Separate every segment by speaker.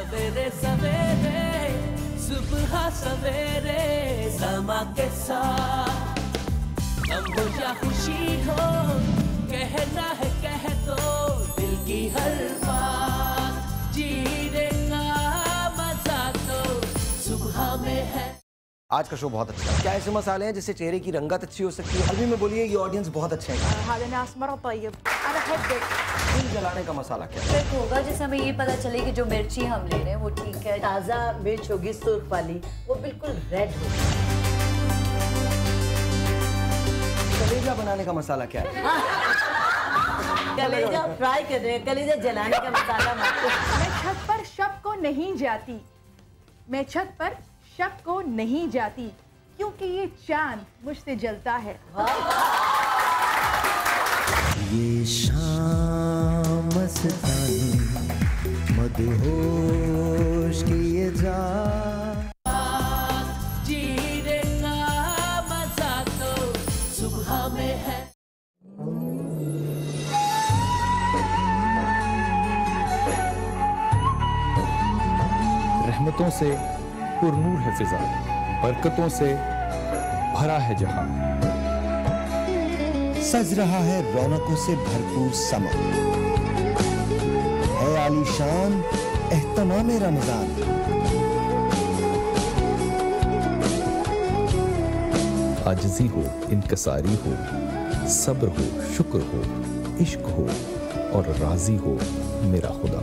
Speaker 1: सवेरे सवेरे सुबह सवेरे समा के साथ गम हो या खुशी हो कहना है कह दो दिल की हर बात जीने का मजा तो सुबह में है।
Speaker 2: आज का शो बहुत अच्छा है। क्या ऐसे मसाले हैं जिससे चेहरे की रंगत अच्छी हो सकती है? अभी में बोलिए ये ऑडियंस बहुत अच्छे हैं। दिल जलाने का मसाला क्या है?
Speaker 3: होगा जिससे हमें ये पता चले कि जो मिर्ची हम ले रहे हैं वो ठीक है।
Speaker 4: ताज़ा मिर्च होगी सुर्ख वाली, वो बिल्कुल रेड होगी।
Speaker 2: कलेजा बनाने का मसाला क्या है?
Speaker 4: कलेजा फ्राई कर रहे हैं, कलेजा जलाने का मसाला मत।
Speaker 5: मैं छत पर शब को नहीं जाती, मैं छत पर शब को नहीं जाती क्योंकि ये चांद मुझसे जलता है।
Speaker 6: ये शाम मस्तानी मदहोश किए जा
Speaker 1: जीने का मजा तो सुबह में है।
Speaker 7: रहमतों से पुरनूर है फिजा, बरकतों से भरा है जहां।
Speaker 6: सज रहा है रौनकों से भरपूर समा, है आलीशान एहतमाम रमजान।
Speaker 7: आजिज़ी हो, इनकसारी हो, सब्र हो, शुक्र हो, इश्क हो और राजी हो मेरा खुदा।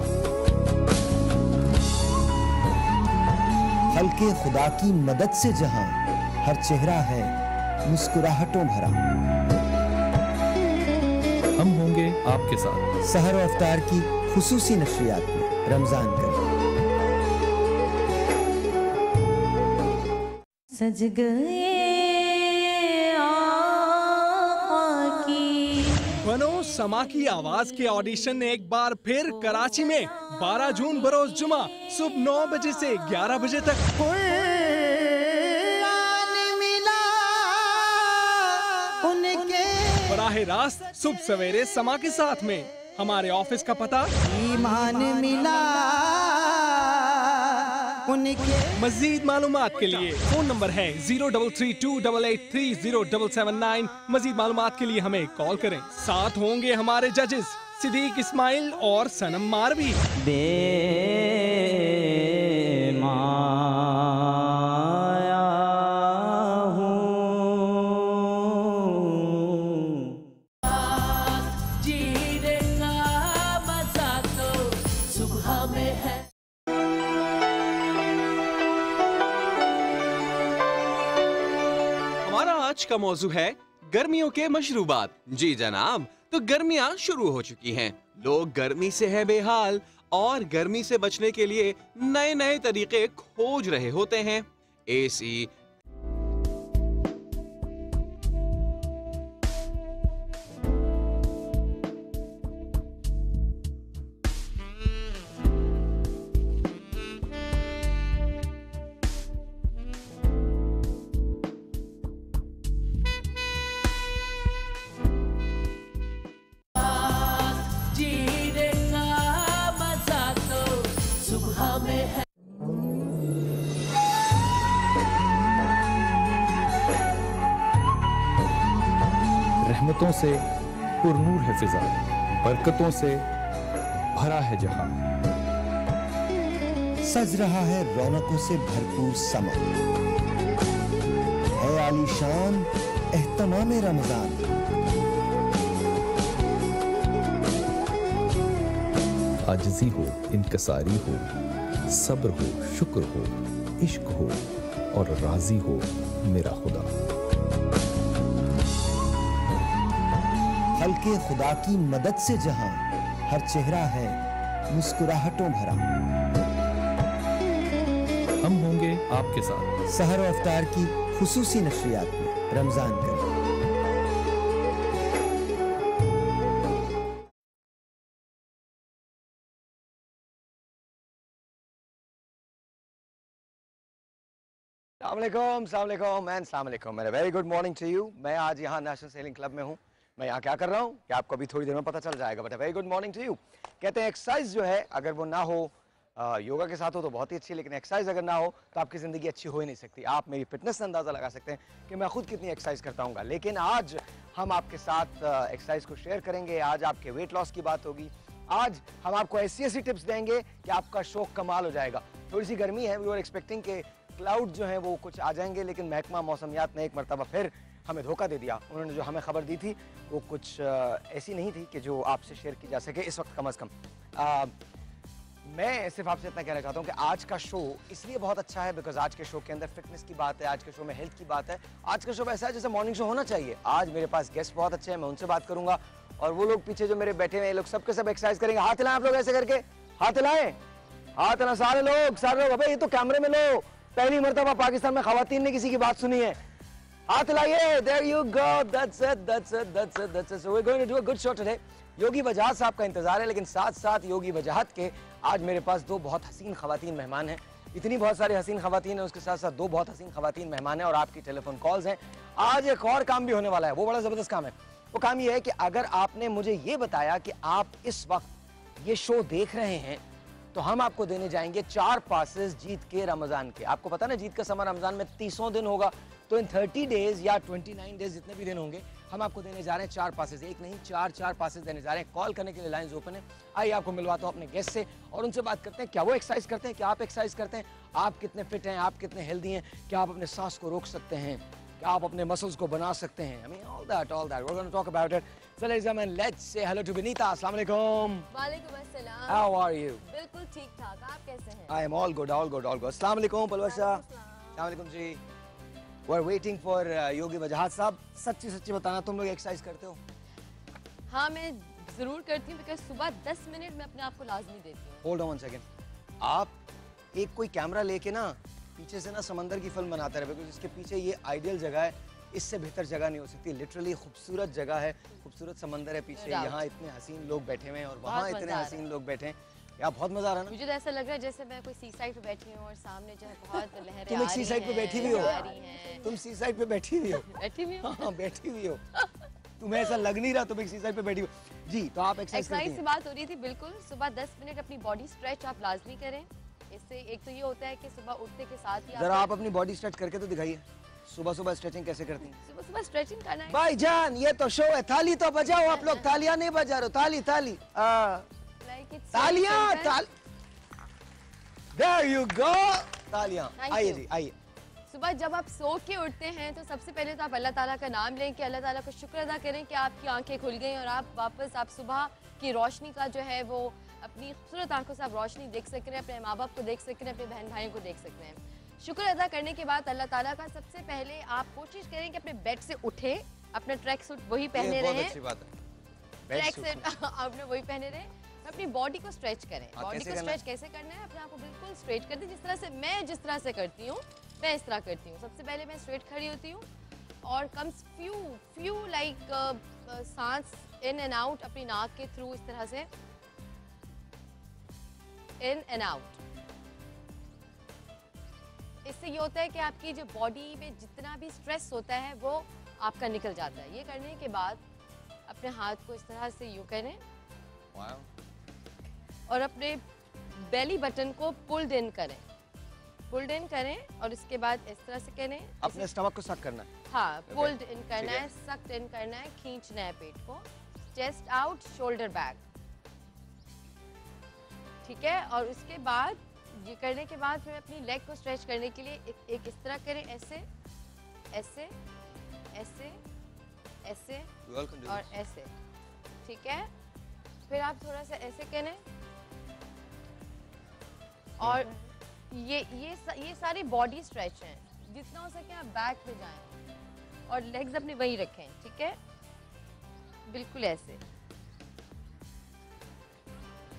Speaker 6: हल्के खुदा की मदद से जहां हर चेहरा है मुस्कुराहटों भरा।
Speaker 7: हम होंगे आपके साथ
Speaker 6: सहर और अफ्तार की खुसूसी नशरियात में रमजान का।
Speaker 3: सज गए
Speaker 8: बनो समा की आवाज के ऑडिशन ने एक बार फिर कराची में 12 जून बरोज जुमा सुबह 9 बजे से 11 बजे तक बराहे रास्त सुबह सवेरे समा के साथ में। हमारे ऑफिस का पता
Speaker 6: ईमान मिला उनके।
Speaker 8: मजीद मालूमात के लिए फोन नंबर है 0332883079। मजीद मालूमात के लिए हमें कॉल करें। साथ होंगे हमारे जजेस सिद्दीक इस्माइल और सनम मारवी।
Speaker 1: जीने का मजा तो सुबह में है।
Speaker 9: हमारा आज का मौजू है गर्मियों के मशरूबात। जी जनाब, तो गर्मियां शुरू हो चुकी हैं। लोग गर्मी से है बेहाल और गर्मी से बचने के लिए नए नए तरीके खोज रहे होते हैं। एसी,
Speaker 1: जीने का मजा तो सुबह में है।
Speaker 7: रहमतों से पुरनूर है फिजा, बरकतों से भरा है जहां।
Speaker 6: सज रहा है रौनकों से भरपूर समा, है आलीशान एहतमाम रमजान।
Speaker 7: आजिज़ी हो, इनकसारी हो, सब्र हो, शुक्र हो, इश्क हो और राजी हो मेरा खुदा।
Speaker 6: हल्के खुदा की मदद से जहां हर चेहरा है मुस्कुराहटों भरा।
Speaker 7: हम होंगे आपके साथ
Speaker 6: सहर और अफ्तार की खुसूसी नशरियात में रमजान का।
Speaker 2: Very good morning to you. मैं आज यहाँ नेशनल सेलिंग क्लब में हूँ। मैं यहाँ क्या कर रहा हूँ क्या आपको अभी थोड़ी देर में पता चल जाएगा। But very good morning to you. कहते हैं एक्सरसाइज जो है अगर वो ना हो योगा के साथ हो तो बहुत ही अच्छी, लेकिन एक्सरसाइज अगर ना हो तो आपकी ज़िंदगी अच्छी हो ही नहीं सकती। आप मेरी फिटनेस से अंदाज़ा लगा सकते हैं कि मैं खुद कितनी एक्सरसाइज करता हूँ। लेकिन आज हम आपके साथ एक्सरसाइज को शेयर करेंगे, आज आपके वेट लॉस की बात होगी, आज हम आपको ऐसी ऐसी टिप्स देंगे कि आपका शौक कमाल हो जाएगा। थोड़ी सी गर्मी है, वी आर एक्सपेक्टिंग के क्लाउड जो हैं वो कुछ आ जाएंगे, लेकिन महकमा मौसमियात ने एक मरतबा फिर हमें धोखा दे दिया। उन्होंने जो हमें खबर दी थी वो कुछ ऐसी नहीं थी कि जो आपसे शेयर की जा सके इस वक्त कम अज़ कम। मैं सिर्फ आपसे इतना कहना चाहता हूँ कि आज का शो इसलिए बहुत अच्छा है बिकॉज आज के शो के अंदर फिटनेस की बात है, आज के शो में हेल्थ की बात है। आज का शो ऐसा है जैसे मॉर्निंग शो होना चाहिए। आज मेरे पास गेस्ट बहुत अच्छे हैं, मैं उनसे बात करूंगा और वो लोग पीछे जो मेरे बैठे हुए हैं, लोग सबके सब एक्सरसाइज करेंगे। हाथ हिलाएं आप लोग ऐसे करके, हाथ हिलाएं, हाथ हिलाएं सारे लोग। अबे ये तो कैमरे में लो, पहली मरतबा पाकिस्तान में खवातीन ने किसी की बात सुनी है। हाथ हिलाइए, there you go, that's it, that's it, that's it, that's it. So we're going to do a good show today. योगी वजाहत साहब का इंतजार है, लेकिन साथ साथ योगी वजाहत के आज मेरे पास दो बहुत हसीन खवातीन मेहमान हैं। इतनी बहुत सारी हसीन खवातीन हैं, उसके साथ साथ दो बहुत हसीन खवातीन मेहमान हैं और आपकी टेलीफोन कॉल्स हैं। आज एक और काम भी होने वाला है, वो बड़ा ज़बरदस्त काम है। वो काम ये है कि अगर आपने मुझे ये बताया कि आप इस वक्त ये शो देख रहे हैं तो हम आपको देने जाएंगे 4 पासेस जीत के रमज़ान के। आपको पता ना जीत का समय रमज़ान में 30 दिन होगा, तो इन 30 डेज या 29 डेज जितने भी दिन होंगे हम आपको देने जा रहे हैं 4 पासेस। एक नहीं 4 पासेस देने जा रहे हैं। कॉल करने के लिए लाइंस ओपन है। आइए आपको मिलवाता हूँ अपने गेस्ट से और उनसे बात करते हैं क्या वो एक्सरसाइज करते हैं, क्या आप एक्सरसाइज करते हैं, आप कितने फिट हैं, आप कितने हेल्दी हैं, क्या आप अपने सांस को रोक सकते हैं, क्या आप अपने मसल्स को बना सकते हैं। I mean all that we're going to talk about it. So ladies and gentlemen, let's say hello to Benita. Assalamu alaikum.
Speaker 3: वालेकुम अस्सलाम।
Speaker 2: How are you?
Speaker 3: बिल्कुल ठीक ठाक, आप कैसे हैं?
Speaker 2: I am all good, all good, all good. Assalamu alaikum Palwasha. Assalamu alaikum ji. We're waiting for योगी वजाहत साहब। सच्ची सच्ची बताना, तुम लोग एक्सरसाइज करते हो?
Speaker 3: हाँ मैं जरूर करती हूँ, बिकॉज सुबह 10 मिनट में अपने आप को लाजमी देती हूँ।
Speaker 2: Hold on one second. आप एक कोई कैमरा लेके ना पीछे से ना समंदर की फिल्म बनाते रहे, बिकॉज इसके पीछे ये आइडियल जगह है, इससे बेहतर जगह नहीं हो सकती। लिटरली खूबसूरत जगह है, खूबसूरत समंदर है पीछे, यहाँ इतने हसीन लोग बैठे हुए हैं और वहाँ इतने हसीन लोग बैठे हैं। यार बहुत मजा आ रहा है ना।
Speaker 3: मुझे तो ऐसा लग रहा है जैसे मैं कोई सी साइड पे बैठी हूँ और सामने जो है बहुत लहरें
Speaker 2: तुम एक सी साइड पे बैठी हुई हो, तुम सी साइड पे बैठी हुई हो,
Speaker 3: बैठी हुई हूँ,
Speaker 2: हाँ बैठी हुई हो, तुम्हें ऐसा लग नहीं रहा तुम एक सी साइड पे बैठी हो। जी तो आप
Speaker 3: एक्सरसाइज से बात हो रही थी। बिल्कुल सुबह 10 मिनट अपनी बॉडी स्ट्रेच आप लाजमी करें। इससे एक तो ये होता है कि सुबह उठने के साथ ही
Speaker 2: जरा आप अपनी बॉडी स्ट्रेच करके तो दिखाइए। सुबह सुबह स्ट्रेचिंग कैसे करती हैं?
Speaker 3: सुबह सुबह स्ट्रेचिंग करना है।
Speaker 2: भाईजान ये तो शो है, थाली तो बजाओ आप लोग। तालियां नहीं बजा रहे, ताली ताली तालियां There you go, तालियां। आइए जी आइए।
Speaker 3: सुबह जब आप सो के उठते हैं तो सबसे पहले तो आप अल्लाह ताला का नाम लें कि अल्लाह ताला को शुक्र अदा करें कि आपकी आंखें खुल गई और आप वापस आप सुबह की रोशनी का जो है वो अपनी खूबसूरत आंखों से आप रोशनी देख सक रहे हैं, अपने माँ बाप को देख सक रहे हैं, अपने बहन भाइयों को देख सकते हैं। शुक्र अदा करने के बाद अल्लाह ताला का सबसे पहले आप कोशिश करें कि अपने बेड से उठे, अपना ट्रैक सूट वही पहने रहे, ट्रैक सूट आपने वही पहने रहे, अपनी बॉडी को स्ट्रेच करें। बॉडी को स्ट्रेच कैसे करना है? अपने आप को बिल्कुल स्ट्रेट कर दें, जिस तरह से मैं जिस तरह से करती हूँ मैं इस तरह करती हूँ। सबसे पहले मैं स्ट्रेट खड़ी होती हूँ और कम्स फ्यू लाइक सांस इन एंड आउट अपनी नाक के थ्रू, इस तरह से इन एंड आउट। इससे ये होता है कि आपकी जो बॉडी में जितना भी स्ट्रेस होता है वो आपका निकल जाता है। ये करने के बाद अपने हाथ को इस तरह से यूं करें और अपने बेली बटन को पुल्ड इन करें, पुल्ड इन करें और इसके बाद इस तरह से करें।
Speaker 2: अपने स्टमक को सक करना है।
Speaker 3: हाँ, पुल्ड इन करना है, सक्ड इन करना है, खींचना है पेट को, चेस्ट आउट, शोल्डर बैक, ठीक है। और उसके बाद ये करने के बाद फिर अपनी लेग को स्ट्रेच करने के लिए एक इस तरह करें, ऐसे ऐसे ऐसे ऐसे और ऐसे, ठीक है। फिर आप थोड़ा सा ऐसे करें और ये सारी बॉडी स्ट्रेच हैं। जितना हो सके आप बैक पे जाएं और लेग्स अपने वहीं रखें, ठीक है। बिल्कुल ऐसे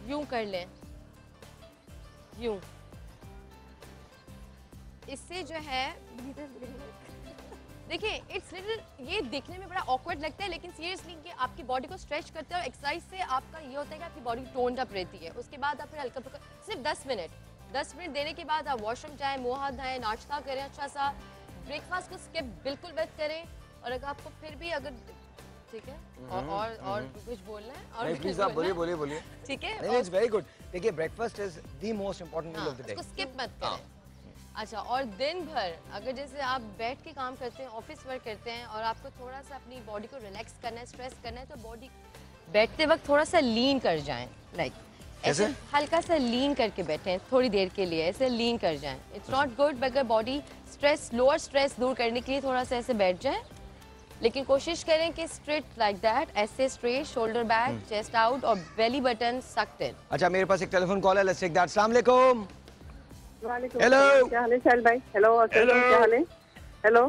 Speaker 3: यूं कर लें, यूं। इससे जो है देखिए इट्स लिटिल, ये देखने में बड़ा ऑकवर्ड लगता है लेकिन सीरियसली कि आपकी बॉडी को स्ट्रेच करते हैं और एक्सरसाइज से आपका ये होता है कि आपकी बॉडी टोन्ड अप रहती है। उसके बाद आप फिर हल्का फुल्का सिर्फ 10 मिनट देने के बाद आप वॉशरूम जाएं, मुँह हाथ धोएं, नाश्ता करें, अच्छा सा ब्रेकफास्ट को स्किप बिल्कुल मत करें। और अगर आपको फिर भी अगर ठीक है और कुछ बोलना है और
Speaker 2: प्लीज आप बोलिए, ठीक है।
Speaker 3: It's
Speaker 2: very good. देखिए breakfast is the most important meal of the day.
Speaker 3: उसको स्किप मत करें। अच्छा, और दिन भर अगर जैसे आप बैठ के काम करते हैं, ऑफिस वर्क करते हैं और आपको थोड़ा सा अपनी बॉडी को रिलैक्स करना है, स्ट्रेस करना है, तो बॉडी बैठते वक्त थोड़ा सा लीन कर जाएं, लाइक ऐसे हल्का सा लीन करके बैठें थोड़ी देर के लिए, ऐसे लीन कर जाएं। इट्स नॉट गुड, अगर बॉडी स्ट्रेस, लोअर स्ट्रेस दूर करने के लिए थोड़ा सा ऐसे बैठ जाएं, लेकिन कोशिश करें कि स्ट्रेट लाइक दैट, ऐसे straight, shoulder back, chest out और बेली बटन सक्ड इन।
Speaker 2: अच्छा, मेरे पास एक टेलीफोन कॉल है, लेट्स टेक दैट। अस्सलाम वालेकुम।
Speaker 10: हेलो, क्या हाल है शैल भाई? हेलो, क्या हाल है? हेलो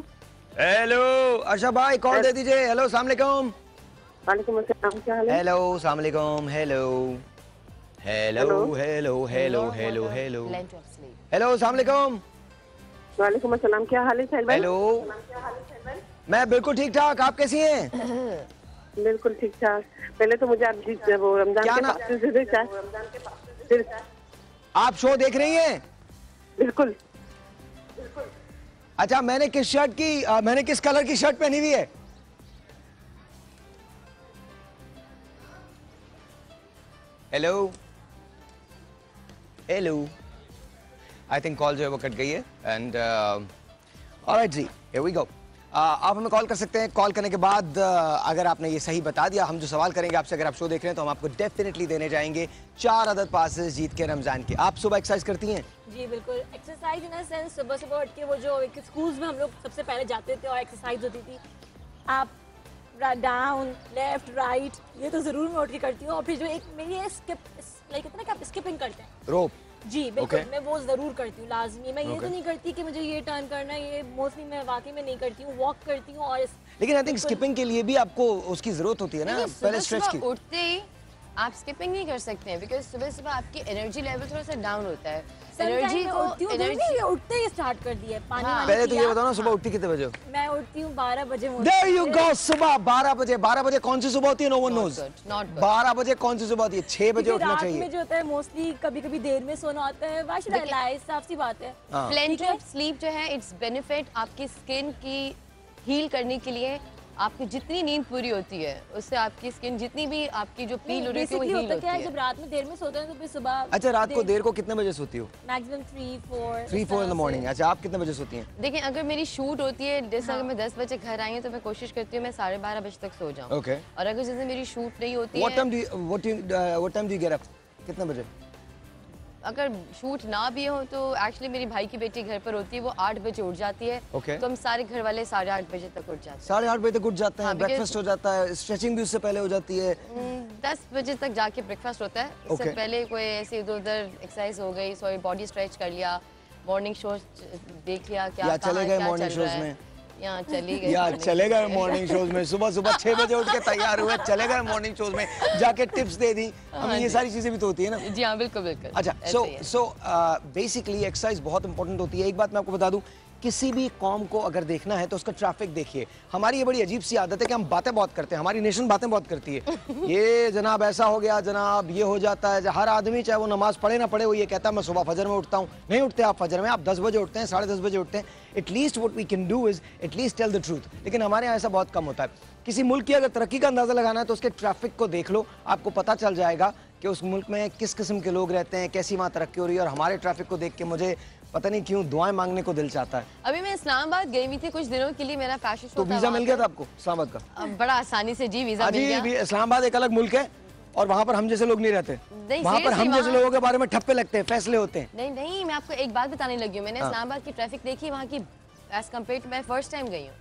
Speaker 2: हेलो अर्शद भाई, कॉल दे दीजिए। हेलो, अस्सलाम वालेकुम।
Speaker 10: वालेकुम अस्सलाम, क्या हाल है?
Speaker 2: हेलो, अस्सलाम वालेकुम। Hello hello hello hello hello hello hello, अस्सलाम वालेकुम।
Speaker 10: वालेकुम अस्सलाम, क्या हाल है शैल भाई?
Speaker 2: हेलो, मैं बिल्कुल ठीक ठाक, आप कैसी हैं?
Speaker 10: बिल्कुल ठीक ठाक। पहले तो मुझे आप वो रमजान के पास से फिर
Speaker 2: आप शो देख रही हैं?
Speaker 10: बिल्कुल।
Speaker 2: अच्छा, मैंने किस कलर की शर्ट पहनी हुई है? Hello hello, I think call जो है वो कट गई है एंड ऑलराइट जी, हियर वी गो। आप हमें कॉल कर सकते हैं। कॉल करने के बाद अगर आपने ये सही बता दिया, हम जो सवाल करेंगे आपसे, अगर आप शो देख रहे हैं तो हम आपको डेफिनेटली देने जाएंगे 4 अदद पासेस जीत के रमजान के। आप सुबह एक्सरसाइज करती हैं?
Speaker 11: जी बिल्कुल, एक्सरसाइज इन सेंस सुबह सुबह उठ के वो जो एक स्कूल्स में हम लोग सबसे पहले जाते थे और एक्सरसाइज होती थी, आप डाउन लेफ्ट राइट, ये तो जरूर मैं उठ के करती हूँ। और फिर जो एक मेरी है स्किप, लाइक इतना कि आप स्किपिंग करते हैं,
Speaker 2: रोप।
Speaker 11: जी बिल्कुल, मैं वो जरूर करती हूँ लाजमी। मैं ये तो नहीं करती कि मुझे ये टर्न करना है, ये मोस्टली मैं वाकई में नहीं करती हूँ, वॉक करती हूँ। और
Speaker 2: लेकिन आई थिंक स्किपिंग के लिए भी आपको उसकी जरूरत होती है ना, पहले स्ट्रेच की।
Speaker 3: उठते ही आप स्किपिंग नहीं कर सकते हैं, बिकॉज सुबह सुबह आपकी एनर्जी लेवल थोड़ा सा डाउन होता है। एनर्जी
Speaker 11: उठते ही स्टार्ट कर दिया पानी।
Speaker 2: पहले तो ये बताओ ना, सुबह उठती कितने बजे?
Speaker 11: मैं उठती हूँ 12 बजे।
Speaker 2: There you go, सुबह 12 बजे। 12 बजे कौन सी सुबह होती है? No one knows। 12 बजे कौन सी सुबह होती है? 6 बजे उठना चाहिए।
Speaker 11: में जो होता है मोस्टली कभी कभी देर में सोना होता है। Why should I lie? साफ सी बात है।
Speaker 3: Plenty of sleep जो है, इट्स बेनिफिट आपकी स्किन की हील करने के लिए। आपकी जितनी नींद पूरी होती है उससे आपकी स्किन जितनी भी आपकी जो पील हो रही है वो हील होती है।
Speaker 11: जब रात में देर में सोते हैं तो फिर सुबह।
Speaker 2: अच्छा, रात को देर को कितने बजे सोती हो?
Speaker 11: Maximum 3-4
Speaker 2: in the morning. अच्छा, आप कितने बजे सोती हैं?
Speaker 3: देखिए, अगर मेरी शूट होती है, जैसे अगर मैं 10 बजे घर आई हूँ तो मैं कोशिश करती हूँ मैं 12:30 बजे तक सो जाऊँ।
Speaker 2: ओके।
Speaker 3: और अगर जैसे मेरी शूट नहीं होती है,
Speaker 2: what time do you get up? कितने बजे?
Speaker 3: अगर शूट ना भी हो तो एक्चुअली मेरी भाई की बेटी घर पर होती है, वो 8 बजे उठ जाती है। तो हम सारे घर वाले 8:30 बजे तक उठ जाते हैं।
Speaker 2: 8:30 बजे तक उठ जाते हैं। ब्रेकफास्ट हो जाता है, स्ट्रेचिंग भी उससे पहले हो जाती है।
Speaker 3: 10 बजे तक जाके ब्रेकफास्ट होता है। इससे पहले कोई ऐसे इधर उधर एक्सरसाइज हो गई, सॉरी बॉडी स्ट्रेच कर लिया, मॉर्निंग शो देख लिया, क्या
Speaker 2: चले गए मॉर्निंग शोज में,
Speaker 3: यहाँ
Speaker 2: चले गए मॉर्निंग शोज में। सुबह 6 बजे उठ के तैयार हुए, चले गए मॉर्निंग शोज में, जाके टिप्स दे दी। हमें ये सारी चीजें भी तो होती है ना।
Speaker 3: जी हाँ, बिल्कुल बिल्कुल।
Speaker 2: अच्छा, सो बेसिकली एक्सरसाइज बहुत इंपॉर्टेंट होती है। एक बात मैं आपको बता दूं, किसी भी कौम को अगर देखना है तो उसका ट्रैफिक देखिए। हमारी ये बड़ी अजीब सी आदत है कि हम बातें बहुत करते हैं, हमारी नेशन बातें बहुत करती है। ये जनाब ऐसा हो गया, जनाब ये हो जाता है। हर आदमी चाहे वो नमाज पढ़े ना पढ़े, वो ये कहता है मैं सुबह फजर में उठता हूँ। नहीं उठते आप फजर में, आप 10 बजे उठते हैं, 10:30 बजे उठते हैं। At least what we can do is at least tell the truth. लेकिन हमारे यहाँ ऐसा बहुत कम होता है। किसी मुल्क की अगर तरक्की का अंदाजा लगाना है तो उसके ट्रैफिक को देख लो, आपको पता चल जाएगा कि उस मुल्क में किस किस्म के लोग रहते हैं, कैसी वहाँ तरक्की हो रही है। और हमारे ट्रैफिक को देख के मुझे पता नहीं क्यों दुआएं मांगने को दिल चाहता है।
Speaker 3: अभी मैं इस्लामाबाद गई हुई थी कुछ दिनों के लिए, मेरा फैशन शो
Speaker 2: तो वीजा मिल गया था आपको इस्लामाबाद का?
Speaker 3: बड़ा आसानी से जी वीजा मिल गया।
Speaker 2: इस्लामाबाद एक अलग मुल्क है और वहाँ पर हम जैसे लोग नहीं रहते। वहाँ पर हम जैसे लोगों के बारे में ठप्पे लगते हैं, फैसले होते हैं।
Speaker 3: नहीं, मैं आपको एक बात बताने लगी हूँ। मैंने इस्लामाबाद की ट्रैफिक देखी, वहाँ की एज कम्पेयर टू, मैं फर्स्ट टाइम गई हूँ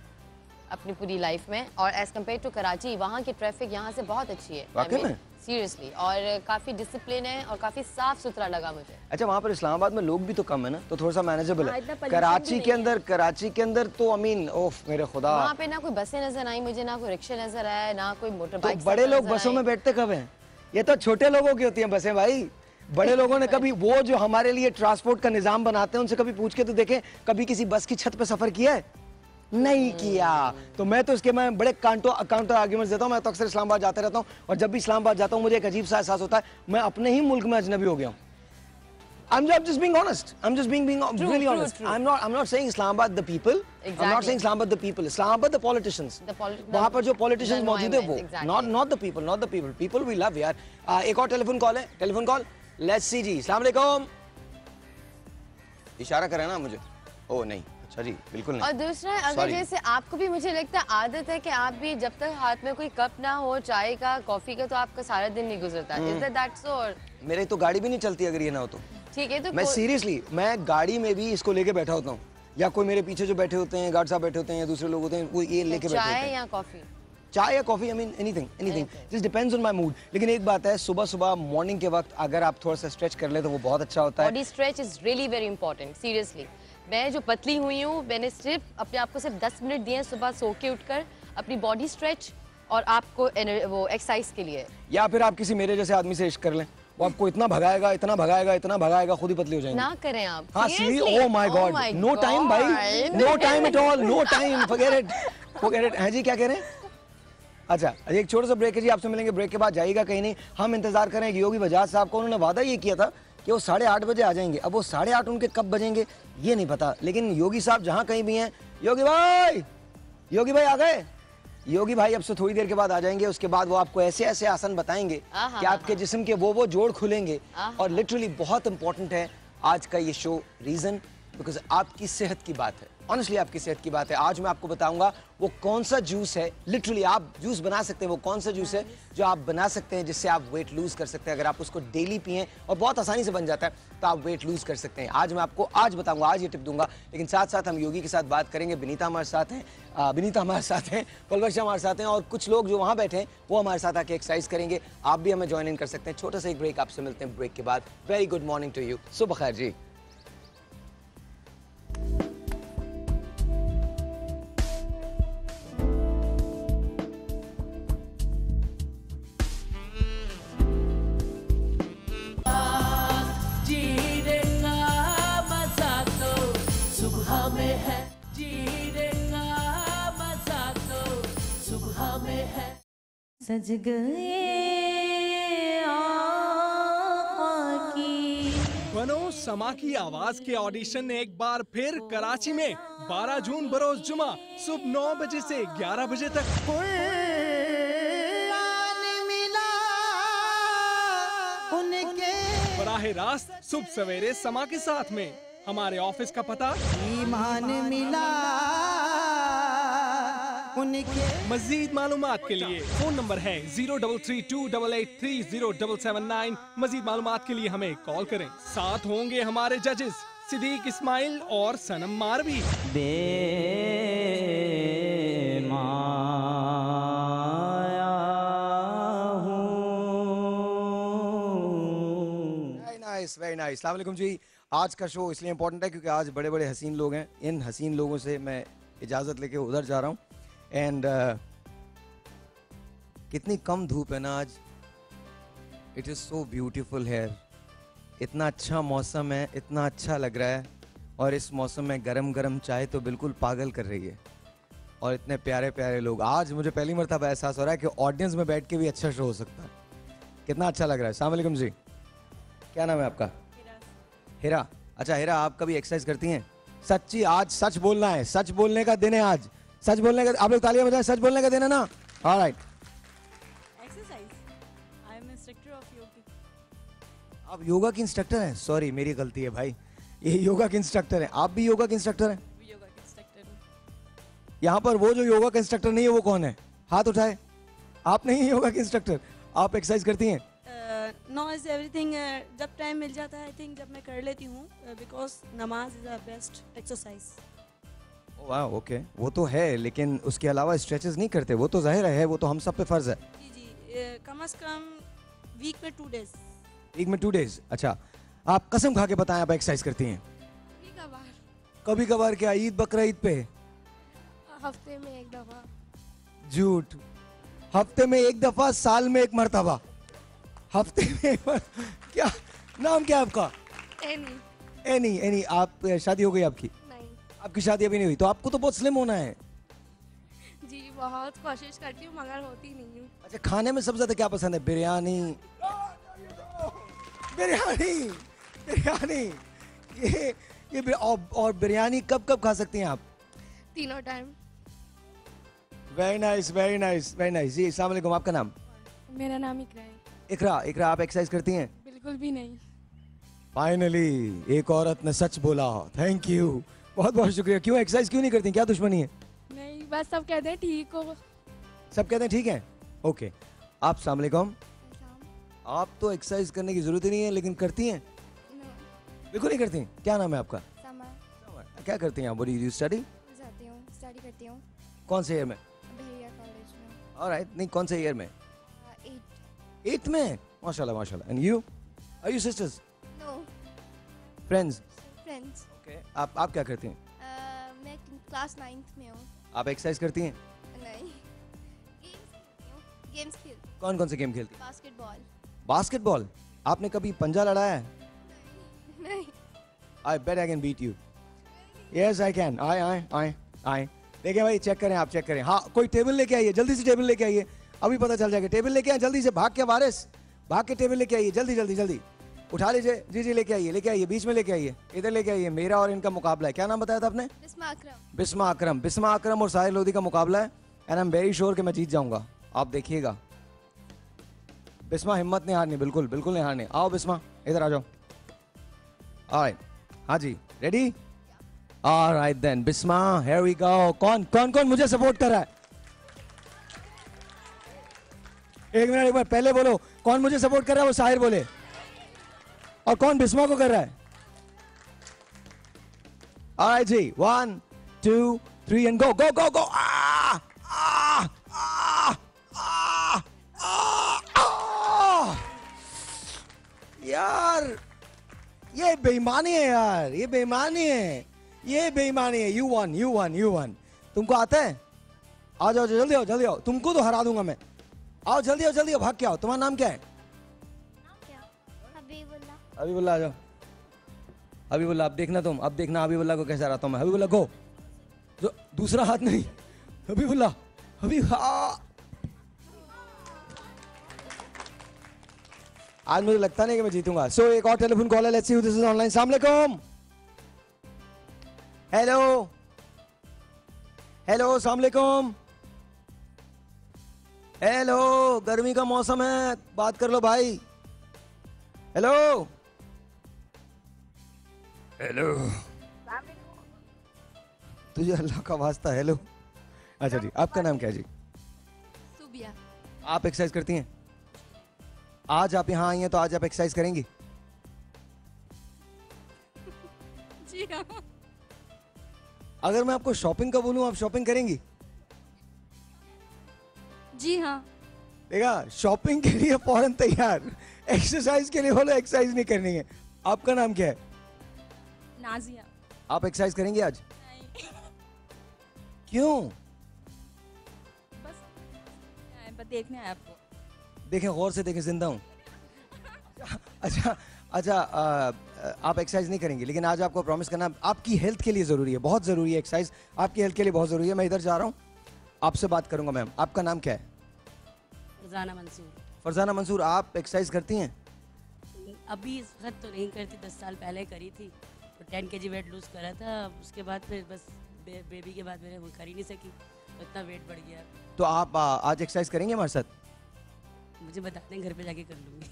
Speaker 3: अपनी पूरी लाइफ में, और एज कम्पेयर टू कराची, वहाँ की ट्रैफिक यहाँ से बहुत अच्छी है सीरियसली, और काफी डिसिप्लिन है और काफी साफ सुथरा लगा मुझे।
Speaker 2: अच्छा, वहाँ पर इस्लामाबाद में लोग भी तो कम है ना, तो थोड़ा सा मैनेजेबल है। कराची के अंदर तो अमीन ओफ मेरे खुदा,
Speaker 3: वहाँ पे ना कोई बसें नजर आई मुझे, ना कोई रिक्शा नजर आया, ना कोई मोटर बाइक।
Speaker 2: तो बड़े लोग बसों में बैठते कब हैं? ये तो छोटे लोगों की होती हैं बसें भाई। बड़े लोगों ने कभी वो जो हमारे लिए ट्रांसपोर्ट का निजाम बनाते हैं उनसे कभी पूछ के तो देखें, कभी किसी बस की छत पे सफर किया है? नहीं किया। तो मैं तो इसके मैं बड़े काउंटर आर्ग्यूमेंट्स देता हूँ। मैं तो अक्सर इस्लामाबाद जाता रहता हूँ और जब भी इस्लामाबाद जाता हूँ मुझे एक अजीब सा एहसास होता है, मैं अपने ही मुल्क में अजनबी हो गया हूँ। I'm just being honest. I'm just being really honest.
Speaker 3: True.
Speaker 2: I'm not saying Islamabad the people.
Speaker 3: Exactly.
Speaker 2: I'm not saying Islamabad the people. Islamabad the politicians. वहाँ पर जो politicians मौजूद है वो, not the people, not the people. People we love यार। एक और telephone call है, टेलीफोन कॉल। लेट्स सी जी। अस्सलाम वालेकुम। इशारा करें ना मुझे? ओ नहीं, अच्छा जी, बिल्कुल नहीं।
Speaker 3: और दूसरा, अगर जैसे आपको भी, मुझे लगता है आदत है कि आप भी जब तक हाथ में कोई कप ना हो चाय का, कॉफी का, तो आपका सारा दिन नहीं गुजरता। Is that so? और
Speaker 2: मेरे तो गाड़ी भी नहीं चलती अगर ये ना हो तो।
Speaker 3: ठीक है, तो
Speaker 2: मैं सीरियसली, मैं गाड़ी में भी इसको लेके बैठा होता हूँ, या कोई मेरे पीछे जो बैठे होते हैं, गार्ड साहब बैठे होते हैं, या दूसरे लोग होते हैं, वो ये लेके बैठे होते हैं।
Speaker 3: चाय या कॉफी?
Speaker 2: चाय या coffee, I mean anything, just depends on my mood. लेकिन एक बात है, सुबह सुबह मॉर्निंग के वक्त अगर आप थोड़ा सा स्ट्रेच कर ले तो वो बहुत अच्छा होता है।
Speaker 3: Body stretch is really very important, seriously. मैं जो पतली हुई हूँ, मैंने सिर्फ अपने आप को सिर्फ 10 मिनट दिए सुबह सो के उठकर अपनी बॉडी स्ट्रेच और आपको वो एक्सरसाइज के लिए।
Speaker 2: या फिर आप किसी मेरे जैसे आदमी से इश्क कर लें, वो आपको इतना भगाएगा, इतना भगाएगा, इतना भगाएगा, खुद ही पतली हो जाएंगे।
Speaker 3: ना करें आप।
Speaker 2: हाँ seriously, oh my god, no time भाई, no time at all, no time, forget it. हैं जी, क्या कह रहे हैं? अच्छा, एक छोटा सा ब्रेक है जी, आपसे मिलेंगे, ब्रेक के बाद जाइएगा कहीं नहीं। हम इंतजार करें कि योगी बजाज साहब को, उन्होंने वादा ये किया था कि वो 8:30 बजे आ जाएंगे। अब वो 8:30 उनके कब बजेंगे ये नहीं पता, लेकिन योगी साहब जहाँ कहीं भी हैं, योगी भाई आ गए। योगी भाई अब से थोड़ी देर के बाद आ जाएंगे। उसके बाद वो आपको ऐसे ऐसे आसन बताएंगे कि आपके जिस्म के वो जोड़ खुलेंगे। और लिटरली बहुत इंपॉर्टेंट है आज का ये शो, रीजन बिकॉज आपकी सेहत की बात है, ऑनेस्टली आपकी सेहत की बात है। आज मैं आपको बताऊंगा वो कौन सा जूस है, लिटरली आप जूस बना सकते हैं, वो कौन सा जूस है जो आप बना सकते हैं जिससे आप वेट लूज कर सकते हैं। अगर आप उसको डेली पिएं, और बहुत आसानी से बन जाता है, तो आप वेट लूज कर सकते हैं। आज मैं आपको बताऊंगा, आज ये टिप दूंगा। लेकिन साथ साथ हम योगी के साथ बात करेंगे। विनीता हमारे साथ हैं, पलवश हमारे साथ हैं, और कुछ लोग जो वहाँ बैठे हैं वो हमारे साथ आके एक्सरसाइज करेंगे। आप भी हमें ज्वाइन इन कर सकते हैं। छोटा सा एक ब्रेक, आपसे मिलते हैं ब्रेक के बाद। Very good morning to you, सुबह खैर जी।
Speaker 1: सज गए आका की।
Speaker 8: बनो समा की आवाज के ऑडिशन ने एक बार फिर कराची में 12 जून बरोज जुमा सुबह 9 बजे से 11 बजे तक बराह रास्त सुबह सवेरे समा के साथ में। हमारे ऑफिस का पता,
Speaker 1: ईमान मिला उनके।
Speaker 8: मजीद मालूमात के लिए फोन नंबर है 0332883079। मजीद मालूमात के लिए हमें कॉल करें। साथ होंगे हमारे जजेस सिद्दीक इस्माइल और सनम मारवी।
Speaker 2: Very nice. अस्सलाम वालेकुम जी। आज का शो इसलिए इम्पोर्टेंट है क्योंकि आज बड़े बड़े हसीन लोग हैं। इन हसीन लोगों से मैं इजाज़त लेके उधर जा रहा हूँ। एंड कितनी कम धूप है ना आज। It is so beautiful here. इतना अच्छा मौसम है, इतना अच्छा लग रहा है। और इस मौसम में गरम गरम चाय तो बिल्कुल पागल कर रही है। और इतने प्यारे प्यारे लोग। आज मुझे पहली मरतबा एहसास हो रहा है कि ऑडियंस में बैठ के भी अच्छा शो हो सकता है। कितना अच्छा लग रहा है। अस्सलाम वालेकुम जी, क्या नाम है आपका? हिरा। अच्छा हिरा, आप कभी एक्सरसाइज करती हैं? सच्ची, आज सच बोलना है, सच बोलने का दिन है आज। सच बोलने का, आप लोग तालियां बजाएं, सच बोलने का दिन है ना? Alright.
Speaker 11: Exercise, I am instructor of yoga.
Speaker 2: आप योगा के इंस्ट्रक्टर हैं? सॉरी मेरी गलती है भाई, ये योगा के इंस्ट्रक्टर हैं। आप भी योगा के इंस्ट्रक्टर हैं?
Speaker 11: योगा के इंस्ट्रक्टर हूं।
Speaker 2: यहाँ पर वो जो योगा का इंस्ट्रक्टर नहीं है वो कौन है? हाथ उठाए। आप नहीं है योगा के इंस्ट्रक्टर, आप एक्सरसाइज करती हैं?
Speaker 11: नो इज एवरीथिंग, जब टाइम मिल जाता है आई थिंक जब मैं कर लेती हूँ, बिकॉज नमाज इज अ बेस्ट एक्सरसाइज।
Speaker 2: वाह, ओके, वो तो है, लेकिन उसके अलावा स्ट्रेचेस नहीं करते? वो तो जाहिर है, वो तो हम सब पे फर्ज है।
Speaker 11: जी जी, कम से कम वीक में 2 डेज।
Speaker 2: वीक में 2 डेज? अच्छा, आप कसम खा के बताएं आप एक्सरसाइज करती हैं? कभी कभार क्या, ईद बकरा ईद पे?
Speaker 12: हफ्ते में 1 दफा। झूठ।
Speaker 2: हफ्ते में 1 दफा, साल में 1 मरतबा। हफ्ते में 1 बार? क्या नाम क्या आपका? एनी। एनी, आप शादी हो गई आपकी?
Speaker 12: नहीं।
Speaker 2: आपकी शादी अभी नहीं हुई, तो आपको तो बहुत स्लिम होना है।
Speaker 12: जी बहुत कोशिश करती हूँ मगर होती नहीं हूँ।
Speaker 2: अच्छा, खाने में सबसे ज्यादा क्या पसंद है? बिरयानी। बिरयानी बिरयानी ये और बिरयानी कब कब खा सकती हैं आप?
Speaker 12: तीनों time.
Speaker 2: Very nice, very nice, very nice. जी अस्सलाम वालेकुम, आपका नाम?
Speaker 12: मेरा नाम इकरा है।
Speaker 2: इकरा। इकरा, आप एक्सरसाइज करती हैं?
Speaker 12: बिल्कुल भी नहीं।
Speaker 2: फाइनली एक औरत ने सच बोला। थैंक यू, बहुत बहुत शुक्रिया। क्यों एक्सरसाइज क्यों नहीं करती, क्या दुश्मनी है?
Speaker 12: नहीं, बस सब कहते हैं ठीक हो।
Speaker 2: सब कहते हैं ठीक है। ओके, आप अस्सलाम वालेकुम। आप तो एक्सरसाइज करने की जरूरत ही नहीं है, लेकिन करती हैं? बिल्कुल नहीं करती। क्या नाम है आपका? समर। क्या करती हैं आप? You study?
Speaker 13: जाती हूँ, स्टडी करती हूँ।
Speaker 2: कौन से ईयर में?
Speaker 13: बहेरिया कॉलेज में।
Speaker 2: ऑलराइट, नहीं कौन से ईयर में? 8th में। माशाल्लाह माशाल्लाह। And you? Are you sisters?
Speaker 13: No.
Speaker 2: Friends?
Speaker 13: Friends.
Speaker 2: Okay, आप क्या करती हैं?
Speaker 13: मैं क्लास 9th में हूँ।
Speaker 2: आप एक्सरसाइज करती हैं?
Speaker 13: नहीं, गेम्स खेलती हूँ।
Speaker 2: कौन कौन से गेम खेलती हैं?
Speaker 13: बास्केटबॉल।
Speaker 2: बास्केटबॉल? आपने कभी पंजा लड़ाया है?
Speaker 13: नहीं।
Speaker 2: I bet I can beat you. Yes, I can. आए। देखिए भाई, चेक करें, आप चेक करें। हाँ, कोई टेबल लेके आइए, जल्दी से टेबल लेके आइए, अभी पता चल जाएगा। टेबल लेके आए जल्दी से, भाग के वारिस, भाग के टेबल लेके आइए, जल्दी जल्दी जल्दी उठा लीजिए। जी लेके आइए, बीच में लेके आइए, इधर लेके आइए। मेरा और इनका मुकाबला है। क्या नाम बताया था आपने? बिस्मा अकरम और साहिल लोधी का मुकाबला है। And I am very sure कि मैं जीत जाऊंगा, आप देखिएगा। बिस्मा हिम्मत नहीं हारनी, बिल्कुल बिल्कुल नहीं हारनी। आओ बिस्मा, इधर आ जाओ। ऑलराइट, हाँ जी, ready? Alright then Bisma, here we go. कौन मुझे सपोर्ट कर रहा है? एक मिनट, एक बार पहले बोलो, कौन मुझे सपोर्ट कर रहा है? वो साहिर बोले। और कौन बिस्मा को कर रहा है? ऑलराइट जी, 1 2 3 एंड गो गो गो गो। यार ये बेईमानी है यार, ये बेईमानी है। You one. तुमको आता है? आ जाओ, जल्दी आओ। तुमको तो हरा दूंगा मैं। आओ जल्दी आओ, भाग के आओ। तुम्हारा नाम क्या है? हबीबुल्लाह। आ जाओ हबीबुल्लाह। अब देखना हबीबुल्लाह को कैसे हराता हूं मैं। हबीबुल्लाह गो। जो दूसरा हाथ नहीं, हबीबुल्लाह। आज मुझे लगता नहीं कि मैं जीतूंगा। सो एक और टेलीफोन कॉल है, let's see who this is online. अस्सलाम वालेकुम। हेलो, अस्सलाम वालेकुम। हेलो, गर्मी का मौसम है, बात कर लो भाई। हेलो। तुझे अल्लाह का वास्ता हेलो। अच्छा जी, आपका नाम क्या है जी?
Speaker 12: सुबिया।
Speaker 2: आप एक्सरसाइज करती हैं? आज आप यहाँ आई हैं तो आज आप एक्सरसाइज करेंगी?
Speaker 12: जी हाँ।
Speaker 2: अगर मैं आपको शॉपिंग का बोलूं, आप शॉपिंग करेंगी?
Speaker 12: जी हाँ।
Speaker 2: देखा, शॉपिंग के लिए फौरन तैयार, एक्सरसाइज के लिए बोलो एक्सरसाइज नहीं करनी है। आपका नाम क्या है?
Speaker 12: नाजिया।
Speaker 2: आप एक्सरसाइज करेंगी आज? नहीं। क्यों?
Speaker 12: बस देखने आया आपको।
Speaker 2: देखें, गौर से देखें, जिंदा हूँ। अच्छा, आप एक्सरसाइज नहीं करेंगे, लेकिन आज आपको प्रॉमिस करना, आपकी हेल्थ के लिए जरूरी है, बहुत जरूरी है एक्सरसाइज, आपकी हेल्थ के लिए बहुत जरूरी है। मैं इधर जा रहा हूँ, आपसे बात करूंगा। मैम, आपका नाम क्या है? फरजाना मंसूर। आप एक्सरसाइज करती हैं?
Speaker 14: अभी इस वक्त तो नहीं करती, 10 साल पहले करी थी, तो 10 kg वेट लूज करा था। उसके बाद फिर बस बेबी के बाद मैंने वो कर ही नहीं सकी, तो इतना वेट बढ़ गया।
Speaker 2: तो आप आज एक्सरसाइज करेंगे हमारे साथ?
Speaker 14: मुझे बता दें, घर पे जाके कर लूंगी।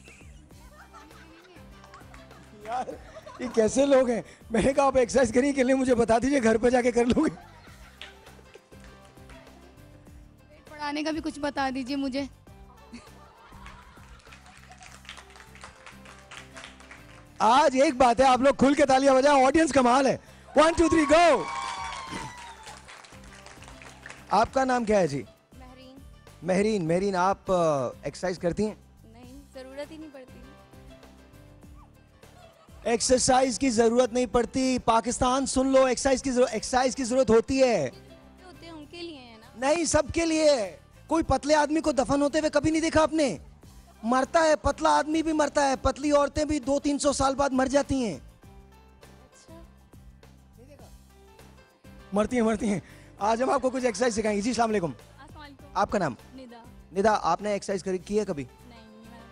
Speaker 2: यार ये कैसे लोग हैं? मैंने कहा आप एक्सरसाइज करिए के लिए मुझे बता दीजिए, घर पे जाके कर लूंगी।
Speaker 12: वेट बढ़ाने का भी कुछ बता दीजिए मुझे।
Speaker 2: आज एक बात है, आप लोग खुल के तालियां बजाएं, ऑडियंस कमाल है। 1 2 3 गो। आपका नाम क्या है जी? मेहरीन। आप एक्सरसाइज करती हैं?
Speaker 13: नहीं, जरूरत ही नहीं पड़ती।
Speaker 2: एक्सरसाइज की जरूरत नहीं पड़ती। पाकिस्तान सुन लो, एक्सरसाइज की जरूरत होती है।
Speaker 13: होते हैं उनके लिए है ना?
Speaker 2: नहीं, सबके लिए। कोई पतले आदमी को दफन होते हुए कभी नहीं देखा आपने? मरता है, पतला आदमी भी मरता है, पतली औरतें भी 200-300 साल बाद मर जाती हैं।
Speaker 13: अच्छा।
Speaker 2: मरती हैं। आज हम आपको कुछ एक्सरसाइज सिखाएंगे। जी अस्सलाम वालेकुम। आपका नाम? निदा। आपने एक्सरसाइज की है कभी?
Speaker 12: नहीं।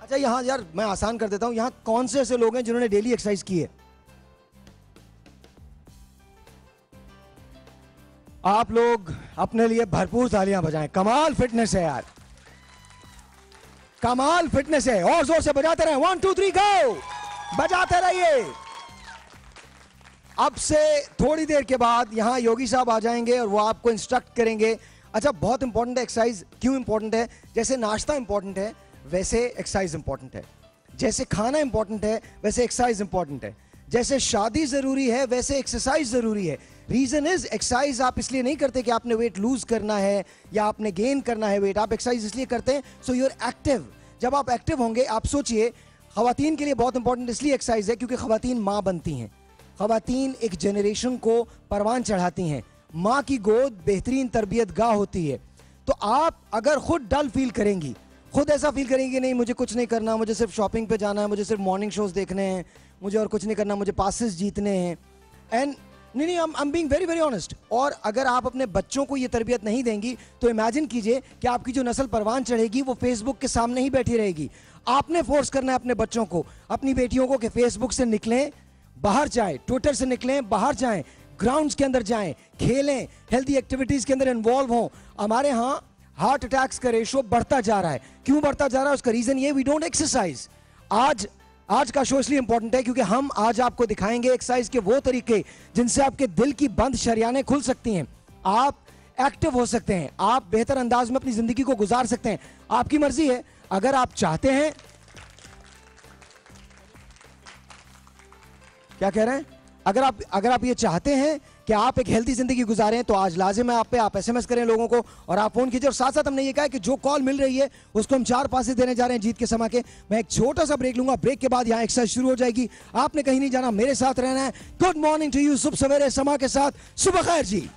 Speaker 2: अच्छा, यहाँ यार मैं आसान कर देता हूँ, यहाँ कौन से ऐसे लोग हैं जिन्होंने डेली एक्सरसाइज की है? आप लोग अपने लिए भरपूर तालियां बजाएं। कमाल फिटनेस है यार, कमाल फिटनेस है। और जोर से बजाते रहे। 1 2 3 गो। बजाते रहिए। अब से थोड़ी देर के बाद यहां योगी साहब आ जाएंगे और वो आपको इंस्ट्रक्ट करेंगे। अच्छा, बहुत इंपॉर्टेंट है एक्सरसाइज। क्यों इंपॉर्टेंट है? जैसे नाश्ता इंपॉर्टेंट है वैसे एक्सरसाइज इंपॉर्टेंट है, जैसे खाना इंपॉर्टेंट है वैसे एक्सरसाइज इंपॉर्टेंट है, जैसे शादी जरूरी है वैसे एक्सरसाइज जरूरी है। रीजन इज एक्सरसाइज आप इसलिए नहीं करते कि आपने वेट लूज करना है या आपने गेन करना है वेट, आप एक्सरसाइज इसलिए करते हैं सो यू आर एक्टिव। जब आप एक्टिव होंगे, आप सोचिए, खवातीन के लिए बहुत इंपॉर्टेंट इसलिए एक्सरसाइज है क्योंकि खवातीन माँ बनती हैं, खवातीन एक जनरेशन को परवान चढ़ाती हैं। माँ की गोद बेहतरीन तरबियत गाह होती है। तो आप अगर खुद डल फील करेंगी, खुद ऐसा फील करेंगे नहीं मुझे कुछ नहीं करना, मुझे सिर्फ शॉपिंग पे जाना है, मुझे सिर्फ मॉर्निंग शोज देखने हैं, मुझे और कुछ नहीं करना, मुझे पासेस जीतने हैं, एंड नहीं, I am being very very honest. और अगर आप अपने बच्चों को ये तरबियत नहीं देंगी तो इमेजिन कीजिए कि आपकी जो नस्ल परवान चढ़ेगी वो फेसबुक के सामने ही बैठी रहेगी। आपने फोर्स करना है अपने बच्चों को, अपनी बेटियों को कि फेसबुक से निकलें, बाहर जाएं, ट्विटर से निकलें, बाहर जाएं, ग्राउंड्स के अंदर जाएं, खेलें, हेल्दी एक्टिविटीज के अंदर इन्वॉल्व हों। हमारे यहाँ हार्ट अटैक्स का रेशो बढ़ता जा रहा है। क्यों बढ़ता जा रहा है? उसका रीजन ये वी डोंट एक्सरसाइज। आज का शो इसलिए इंपॉर्टेंट है क्योंकि हम आज आपको दिखाएंगे एक्सरसाइज के वो तरीके जिनसे आपके दिल की बंद शरियानें खुल सकती हैं, आप एक्टिव हो सकते हैं, आप बेहतर अंदाज में अपनी जिंदगी को गुजार सकते हैं। आपकी मर्जी है, अगर आप चाहते हैं। क्या कह रहे हैं? अगर आप ये चाहते हैं कि आप एक हेल्दी जिंदगी गुजारें तो आज लाजिम है आप पे, आप एसएमएस करें लोगों को और आप फोन कीजिए। और साथ साथ हमने ये कहा कि जो कॉल मिल रही है उसको हम 4 पासे देने जा रहे हैं जीत के समा के। मैं एक छोटा सा ब्रेक लूंगा, ब्रेक के बाद यहाँ एक्सरसाइज शुरू हो जाएगी। आपने कहीं नहीं जाना, मेरे साथ रहना है। गुड मॉर्निंग टू यू, सुबह सवेरे समा के साथ, सुबह खैर जी।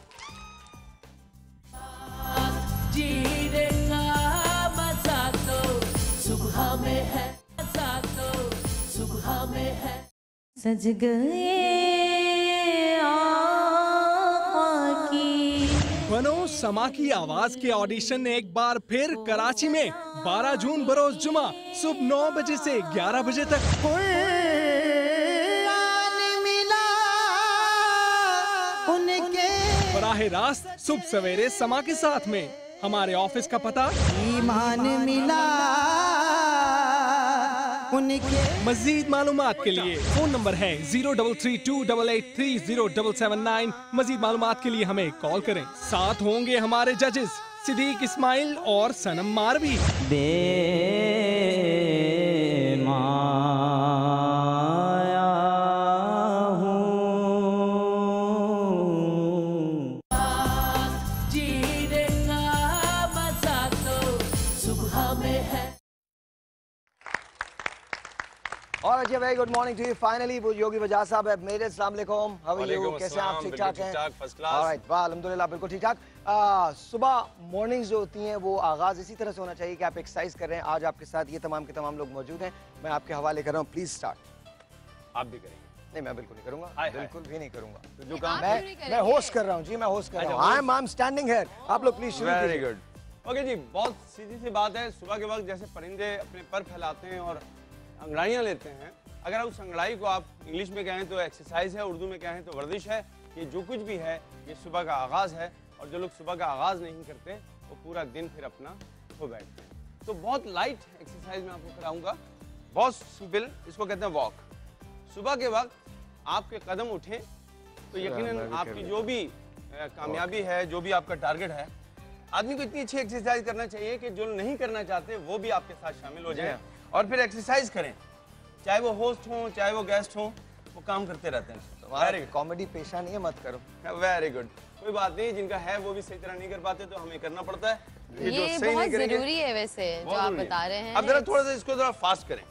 Speaker 1: जीने का मजा तो सुबह में है, मजा तो सुबह में है।
Speaker 15: सज गए
Speaker 8: बनो समा की आवाज के ऑडिशन ने एक बार फिर कराची में 12 जून बरोज जुमा सुबह 9 बजे से 11 बजे तक बराह रास्त सुबह सवेरे समा के साथ में। हमारे ऑफिस का पता
Speaker 15: ईमान मिला उनके।
Speaker 8: मजीद मालूमात के लिए फोन नंबर है 0332883079। मजीद मालूमात के लिए हमें कॉल करें। साथ होंगे हमारे जजेस सिद्दीक इस्माइल और सनम मारवी।
Speaker 1: जीने का मजा तो सुबह में है।
Speaker 2: और जी very good morning to you. Finally वो योगी बजाज साहब है मेरे। अस्सलाम वालेकुम, हाउ आर यू? कैसे आप? ठीक ठाक हैं? ऑलराइट, वाह अल्हम्दुलिल्लाह बिल्कुल ठीक ठाक। सुबह मॉर्निंग्स जो होती हैं वो आगाज़ इसी तरह से होना चाहिए कि आप एक्सरसाइज कर रहे हैं। आज आपके साथ ये तमाम के तमाम लोग मौजूद हैं। मैं आपके हवाले कर रहा हूँ, प्लीज स्टार्ट।
Speaker 16: आप भी करेंगे?
Speaker 2: नहीं, मैं बिल्कुल नहीं करूंगा, बिल्कुल भी नहीं करूंगा।
Speaker 16: तो जो काम
Speaker 2: मैं होस्ट कर रहा हूँ जी, मैं होस्ट कर रहा हूँ। I am standing here. आप लोग प्लीज शुरू कीजिए।
Speaker 16: Very good. ओके जी, बहुत सीधी सी बात है। सुबह के वक्त जैसे परिंदे अपने पर फैलाते हैं और अंगड़ाइयाँ लेते हैं, अगर उस अंगड़ाई को आप इंग्लिश में कहें तो एक्सरसाइज है, उर्दू में कहें तो वर्जिश है। ये जो कुछ भी है ये सुबह का आगाज़ है। और जो लोग सुबह का आगाज़ नहीं करते वो पूरा दिन फिर अपना हो बैठते हैं। तो बहुत लाइट एक्सरसाइज मैं आपको कराऊंगा, बहुत सिंपल, इसको कहते हैं वॉक। सुबह के वक्त आपके कदम उठें तो यकीनन आपकी जो भी कामयाबी है, जो भी आपका टारगेट है, आदमी को इतनी अच्छी एक्सरसाइज करना चाहिए कि जो नहीं करना चाहते वो भी आपके साथ शामिल हो जाए और फिर एक्सरसाइज करें। चाहे वो होस्ट हो, चाहे वो गेस्ट हो, वो काम करते रहते हैं।
Speaker 2: वेरी कॉमेडी पेशा नहीं है, मत करो।
Speaker 16: वेरी गुड, कोई बात नहीं। जिनका है वो भी सही तरह नहीं कर पाते तो हमें करना पड़ता है।
Speaker 3: ये
Speaker 16: जो सही
Speaker 3: बहुत
Speaker 16: नहीं
Speaker 3: जरूरी है वैसे जो आप बता रहे हैं।
Speaker 16: अब जरा थोड़ा सा इसको जरा फास्ट करें,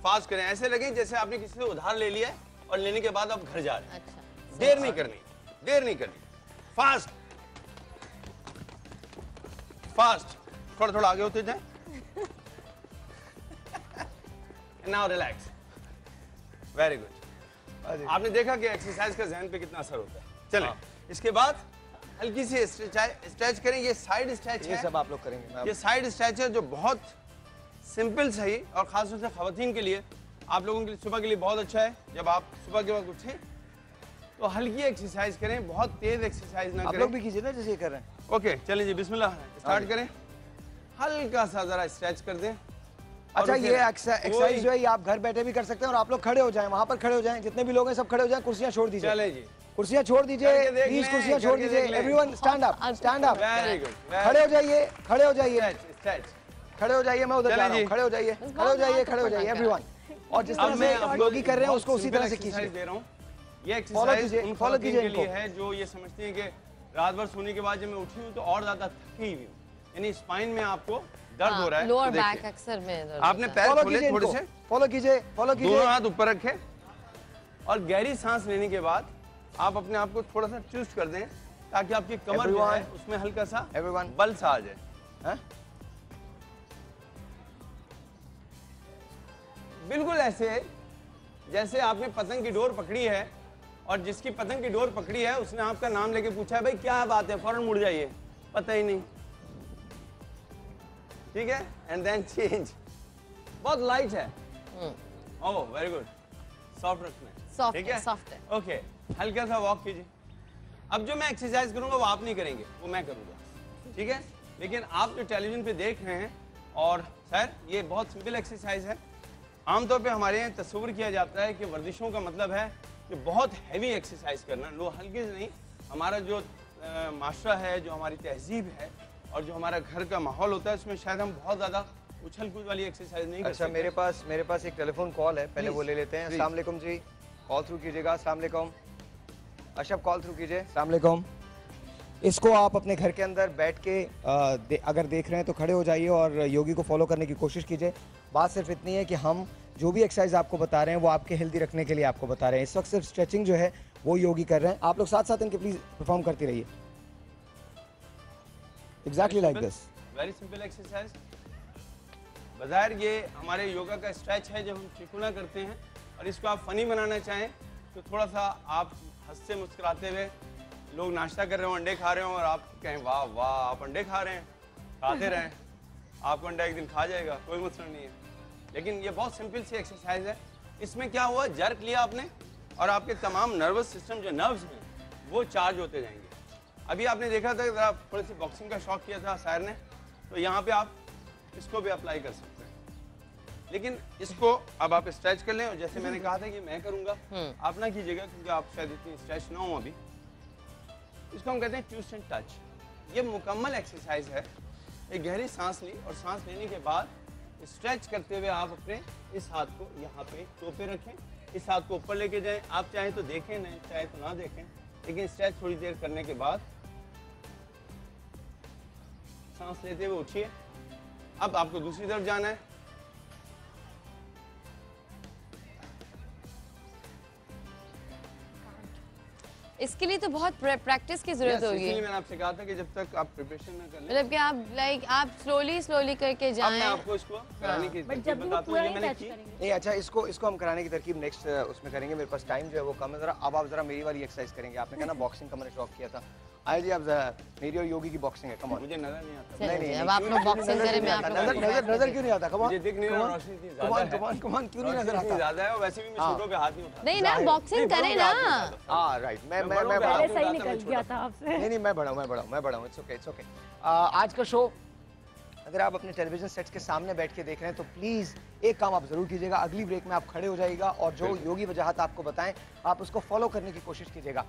Speaker 16: फास्ट करें। ऐसे लगे जैसे आपने किसी से उधार ले लिया है और लेने के बाद आप घर जा रहे हैं। अच्छा, देर नहीं करनी, देर नहीं करनी। फास्ट फास्ट, थोड़ा थोड़ा आगे होते जाए। Now relax. Very good. आपने देखा कि एक्सरसाइज का जहन पे कितना असर होता है। चलें, इसके बाद हल्की सी स्ट्रेच करें। ये साइड स्ट्रेच है,
Speaker 2: ये सब आप लोग करेंगे।
Speaker 16: ये साइड स्ट्रेच है जो बहुत सिंपल सही और खासतौर से खवातीन के लिए, आप लोगों के लिए सुबह के लिए बहुत अच्छा है। जब आप सुबह के वक्त उठें तो हल्की एक्सरसाइज करें, बहुत तेज एक्सरसाइज ना करें।
Speaker 2: आप लोग भी कीजिए ना जैसे ये कर रहे हैं।
Speaker 16: ओके, चलिए जी, बिस्मिल्लाह, स्टार्ट करें। हल्का सा जरा स्ट्रेच कर दें,
Speaker 2: अच्छा, ये एक्सरसाइज जो है ये आप घर बैठे भी कर सकते हैं और आप लोग खड़े हो जाएं, वहां पर खड़े हो जाएं, जितने भी लोग हैं सब खड़े हो जाएं, कुर्सियां छोड़ दीजिए।
Speaker 16: चले जी,
Speaker 2: कुर्सियां छोड़ दीजिए प्लीज, कुर्सियां छोड़ दीजिए। Everyone stand up, stand up,
Speaker 16: very good,
Speaker 2: खड़े हो जाइए, खड़े हो जाइए,
Speaker 16: स्ट्रेच,
Speaker 2: खड़े हो जाइए, मैं उधर जा रहा हूं, खड़े हो जाइए, खड़े हो जाइए, खड़े हो जाइए एवरीवन। और जिस तरह से योगी कर रहे हैं उसको उसी तरह से कीजिए।
Speaker 16: दे रहा हूं, ये एक्सरसाइज उन
Speaker 2: फॉलो कीजिए
Speaker 16: के लिए है जो ये समझती हैं कि रात भर सोने के बाद जब मैं उठी हूं तो और ज्यादा थकी हुई हूं, यानी स्पाइन में आपको दर्द हो रहा है।
Speaker 3: लोअर बैक अक्सर में
Speaker 16: आपने पैर खोले थोड़े से,
Speaker 2: फॉलो कीजिए, फॉलो कीजिए,
Speaker 16: दोनों हाथ ऊपर रखें और गहरी सांस लेने के बाद आप अपने आप को थोड़ा सा ट्विस्ट कर दें ताकि आपकी कमर जो है उसमें हल्का सा बल सा आ जाए। बिल्कुल ऐसे जैसे आपने पतंग की डोर पकड़ी है और जिसकी पतंग की डोर पकड़ी है उसने आपका नाम लेके पूछा है भाई क्या बात है, फौरन मुड़ जाइए, पता ही नहीं, ठीक है, एंड देन चेंज। बहुत लाइट है। ओह वेरी गुड, सॉफ्ट रखना है, ठीक है,
Speaker 3: सॉफ्ट है।
Speaker 16: ओके, हल्का सा वॉक कीजिए। अब जो मैं एक्सरसाइज करूंगा वो आप नहीं करेंगे, वो मैं करूंगा, ठीक है, लेकिन आप जो टेलीविजन पे देख रहे हैं, और सर ये बहुत सिंपल एक्सरसाइज है। आमतौर पे हमारे यहाँ तस्वीर किया जाता है कि वर्जिशों का मतलब है कि बहुत हैवी एक्सरसाइज करना, लो हल्के से नहीं। हमारा जो माशरा है, जो हमारी तहजीब है और जो हमारा घर का माहौल होता है उसमें शायद हम बहुत ज़्यादा उछल कूद वाली एक्सरसाइज नहीं कर सकते।
Speaker 2: अच्छा, मेरे पास एक टेलीफोन कॉल है, पहले वो ले लेते हैं। अस्सलाम वालेकुम जी, कॉल थ्रू कीजिएगा। अस्सलाम वालेकुम, अशरफ कॉल थ्रू कीजिए। अस्सलाम वालेकुम। इसको आप अपने घर के अंदर बैठ के अगर देख रहे हैं तो खड़े हो जाइए और योगी को फॉलो करने की कोशिश कीजिए। बात सिर्फ इतनी है कि हम जो भी एक्सरसाइज आपको बता रहे हैं वो आपके हेल्दी रखने के लिए आपको बता रहे हैं। इस वक्त सिर्फ स्ट्रेचिंग जो है वो योगी कर रहे हैं, आप लोग साथ साथ इनके प्लीज परफॉर्म करती रहिए। Exactly like this,
Speaker 16: very simple exercise. बज़ाहिर ये हमारे योगा का स्ट्रेच है जब हम चिकुना करते हैं, और इसको आप फनी बनाना चाहें तो थोड़ा सा आप हंसते मुस्कुराते हुए, लोग नाश्ता कर रहे हो, अंडे खा रहे हो और आप कहें वाह वाह आप अंडे खा रहे हैं, खाते रहें, आपको अंडा एक दिन खा जाएगा, कोई मसला नहीं है। लेकिन ये बहुत सिंपल सी एक्सरसाइज है। इसमें क्या हुआ, जर्क लिया आपने और आपके तमाम नर्वस सिस्टम जो नर्व्स हैं वो चार्ज होते जाएंगे। अभी आपने देखा था जरा थोड़ी सी बॉक्सिंग का शौक किया था सायर ने, तो यहाँ पे आप इसको भी अप्लाई कर सकते हैं। लेकिन इसको अब आप स्ट्रेच कर लें, और जैसे मैंने कहा था कि मैं करूँगा, आप ना कीजिएगा क्योंकि आप शायद इतनी स्ट्रेच ना हो अभी। इसको हम कहते हैं ट्विस्ट एंड टच। ये मुकम्मल एक्सरसाइज है। एक गहरी सांस ली और सांस लेने के बाद स्ट्रेच करते हुए आप अपने इस हाथ को यहाँ पे टो पे रखें, इस हाथ को ऊपर लेके जाएं। आप चाहें तो देखें, नहीं चाहे तो ना देखें, लेकिन स्ट्रेच थोड़ी देर करने के बाद सांस लेते हुए उठिए। अब आपको दूसरी तरफ जाना है।
Speaker 3: इसके लिए तो बहुत प्रैक्टिस की जरूरत होगी।
Speaker 16: इसलिए मैंने आपसे कहा था कि जब तक आप प्रिपरेशन ना कर लें,
Speaker 3: मतलब कि आप आप स्लोली करके जाएं।
Speaker 16: अब मैं आपको इसको कराने की तरकीब बताता हूं, ये मैंने की।
Speaker 2: नहीं, अच्छा, इसको हम कराने की तरकीब नेक्स्ट उसमें करेंगे। मेरे पास टाइम जो है वो कम है जरा। अब आप जरा मेरी वाली एक्सरसाइज करेंगे। आपने कहा ना बॉक्सिंग का मैंने शौक किया था, आइए जी आप मेरी और योगी की बॉक्सिंग है। कम ऑन,
Speaker 16: मुझे नजर नहीं आता।
Speaker 2: नहीं,
Speaker 3: अब आप लोग बॉक्सिंग करें, मैं आप
Speaker 2: नजर क्यों नहीं आता? कम ऑन,
Speaker 16: मुझे दिख नहीं रहा, रोशनी इतनी ज्यादा है।
Speaker 2: कम ऑन, क्यों नहीं नजर आता?
Speaker 16: ज्यादा है, और वैसे भी मैं शूटों पे हाथ नहीं उठाता।
Speaker 3: नहीं ना, बॉक्सिंग करें ना।
Speaker 2: हां राइट, मैं
Speaker 11: सही निकल गया था आपसे।
Speaker 2: नहीं, मैं बढ़ाऊं, इट्स ओके। आज का शो अगर आप अपने टेलीविजन सेट्स के सामने बैठ के देख रहे हैं तो प्लीज एक काम आप जरूर कीजिएगा, अगली ब्रेक में आप खड़े हो जाइएगा और जो योगी वजाहत आपको बताएं आप उसको फॉलो करने की कोशिश कीजिएगा।